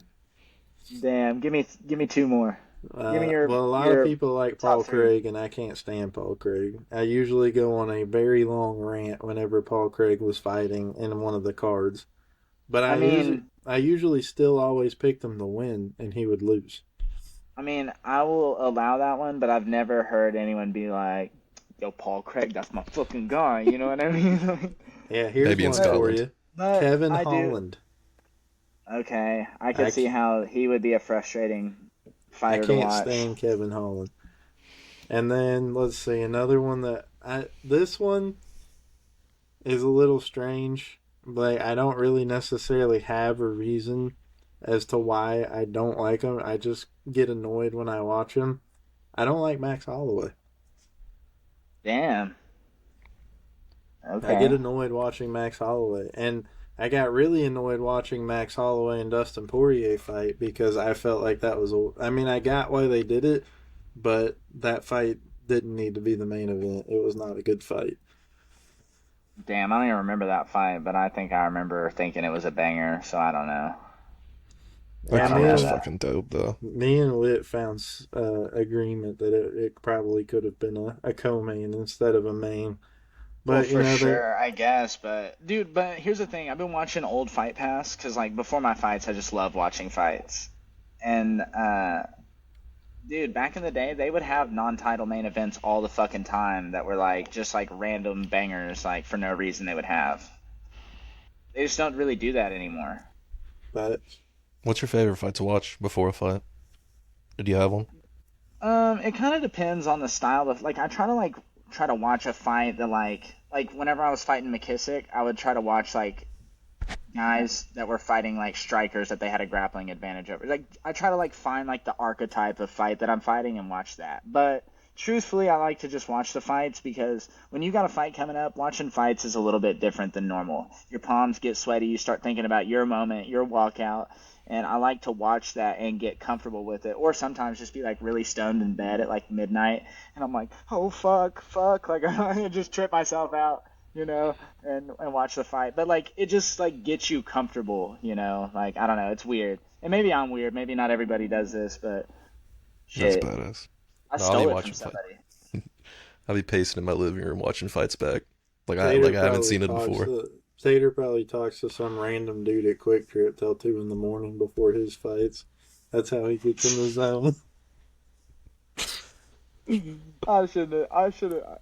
Damn, give me two more. Give me Well, a lot of your people like top Paul three. Craig, and I can't stand Paul Craig. I usually go on a very long rant whenever Paul Craig was fighting in one of the cards. But I mean, I usually still always picked him to win, and he would lose. I will allow that one, but I've never heard anyone be like, "Yo, Paul Craig, that's my fucking guy." You know what I mean? Yeah, here's Maybe in one but for Scotland. you. but Kevin I do. Holland. Okay, I could I, see c- how he would be a frustrating I fighter to can't watch. stand Kevin Holland. And then let's see another one that I this one is a little strange, but I don't really necessarily have a reason as to why I don't like him. I just get annoyed when I watch him. I don't like Max Holloway. Damn. I get Okay. annoyed watching Max Holloway, and I got really annoyed watching Max Holloway and Dustin Poirier fight because I felt like that was a. I mean, I got why they did it, but that fight didn't need to be the main event. It was not a good fight. Damn, I don't even remember that fight, but I think I remember thinking it was a banger, so I don't know. That Yeah, I don't card know was that. fucking dope, though. me and Witt found agreement that it probably could have been a co-main instead of a main. Well, But for sure, I guess, but dude, but here's the thing. I've been watching old Fight Pass because like before my fights, I just love watching fights. And dude, back in the day, they would have non-title main events all the fucking time that were like just like random bangers like for no reason they would have. They just don't really do that anymore. but What's your favorite fight to watch before a fight? Did you have one? It kind of depends on the style of like I try to watch a fight that like whenever I was fighting McKissick, I would try to watch like guys that were fighting like strikers that they had a grappling advantage over. Like I try to like find like the archetype of fight that I'm fighting and watch that. But truthfully, I like to just watch the fights because when you got a fight coming up, watching fights is a little bit different than normal. Your palms get sweaty, you start thinking about your moment, your walkout, and I like to watch that and get comfortable with it. Or sometimes just be like really stoned in bed at like midnight and I'm like, "Oh fuck," like I just trip myself out, you know, and watch the fight. But like it just like gets you comfortable, you know. Like I don't know, it's weird. And maybe I'm weird. Maybe not everybody does this, but That's shit, badass. I No, I'll be stole it from watching fight. somebody. I'll be pacing in my living room watching fights back. Tater Like I haven't probably seen it talks before. to Tater probably talks to some random dude at Quick Trip till 2 in the morning before his fights. That's how he gets in the zone. I should have. I should have.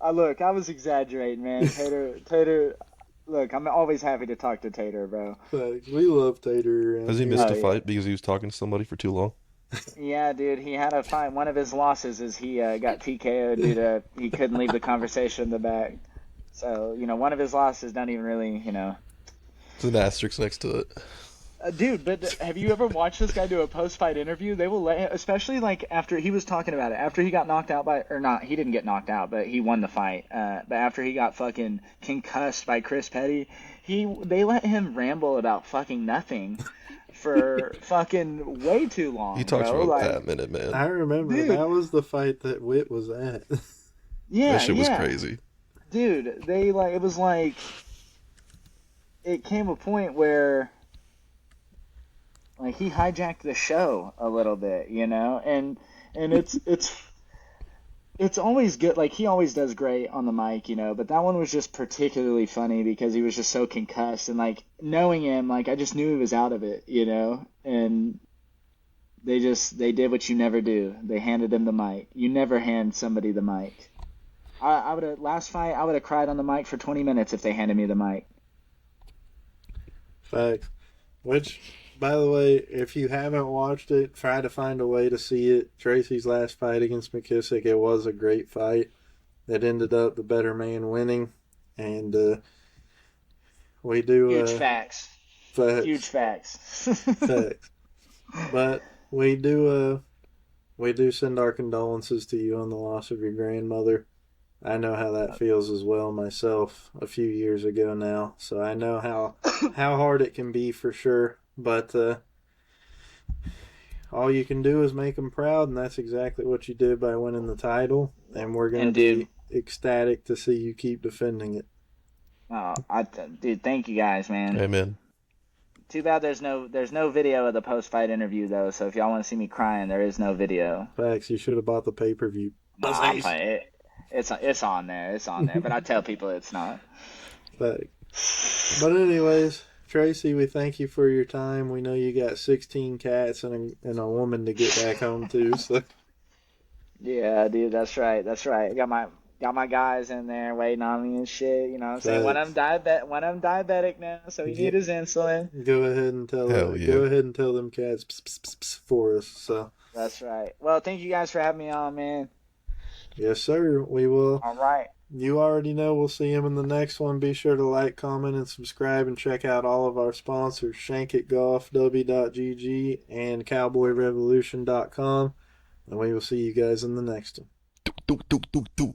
I look. I was exaggerating, man. Tater. Look, I'm always happy to talk to Tater, bro. Like, we love Tater Has around he here. missed Oh a yeah, fight because he was talking to somebody for too long? yeah, dude. He had a fight. One of his losses is he got TKO'd due to he couldn't leave the conversation in the back. So one of his losses don't even really, There's an asterisk next to it. Dude, but have you ever watched this guy do a post-fight interview? They will let, especially like after he was talking about it, after he got knocked out by, or not, he didn't get knocked out, but he won the fight. But after he got fucking concussed by Chris Petty, they let him ramble about fucking nothing for fucking way too He long, talks bro. for Like, that minute, man. I remember dude, that was the fight that Witt was at. That yeah, shit was yeah, crazy. dude. They like, it was like, it came a point where like he hijacked the show a little bit, and it's always good. Like he always does great on the mic, but that one was just particularly funny because he was just so concussed and like knowing him, like I just knew he was out of it, and they did what you never do. They handed him the mic. You never hand somebody the mic. I would have last fight. I would have cried on the mic for 20 minutes if they handed me the mic. Facts. Which, by the way, if you haven't watched it, try to find a way to see it. Tracy's last fight against McKissick, it was a great fight. It ended up the better man winning, and we do Huge facts. Huge facts, facts. facts. But we do send our condolences to you on the loss of your grandmother. I know how that feels as well myself a few years ago now, so I know how hard it can be for sure. But all you can do is make them proud, and that's exactly what you did by winning the title. And we're gonna And dude, be ecstatic to see you keep defending it. dude, thank you guys, man. Hey, man. Too bad there's no video of the post fight interview though. So if y'all want to see me crying, there is no video. Facts. You should have bought the pay-per-view. Nah, I'm playing it. It's on there. It's on there. But I tell people it's not. Facts. But anyways, Tracy, we thank you for your time. We know you got 16 cats and a woman to get back home to. So Yeah, dude, that's right. That's right. Got my guys in there waiting on me and shit. You know what I'm saying? One of them diabetic now, so he need his insulin. Go ahead and tell Hell yeah. Go ahead and tell them cats pss, pss, pss, pss for us. So That's right. Well, thank you guys for having me on, man. yes, sir. We will. All right. You already know we'll see him in the next one. Be sure to like, comment, and subscribe, and check out all of our sponsors: Shank It Golf, W.GG, and CowboyRevolution.com. And we will see you guys in the next one. Do, do, do, do, do.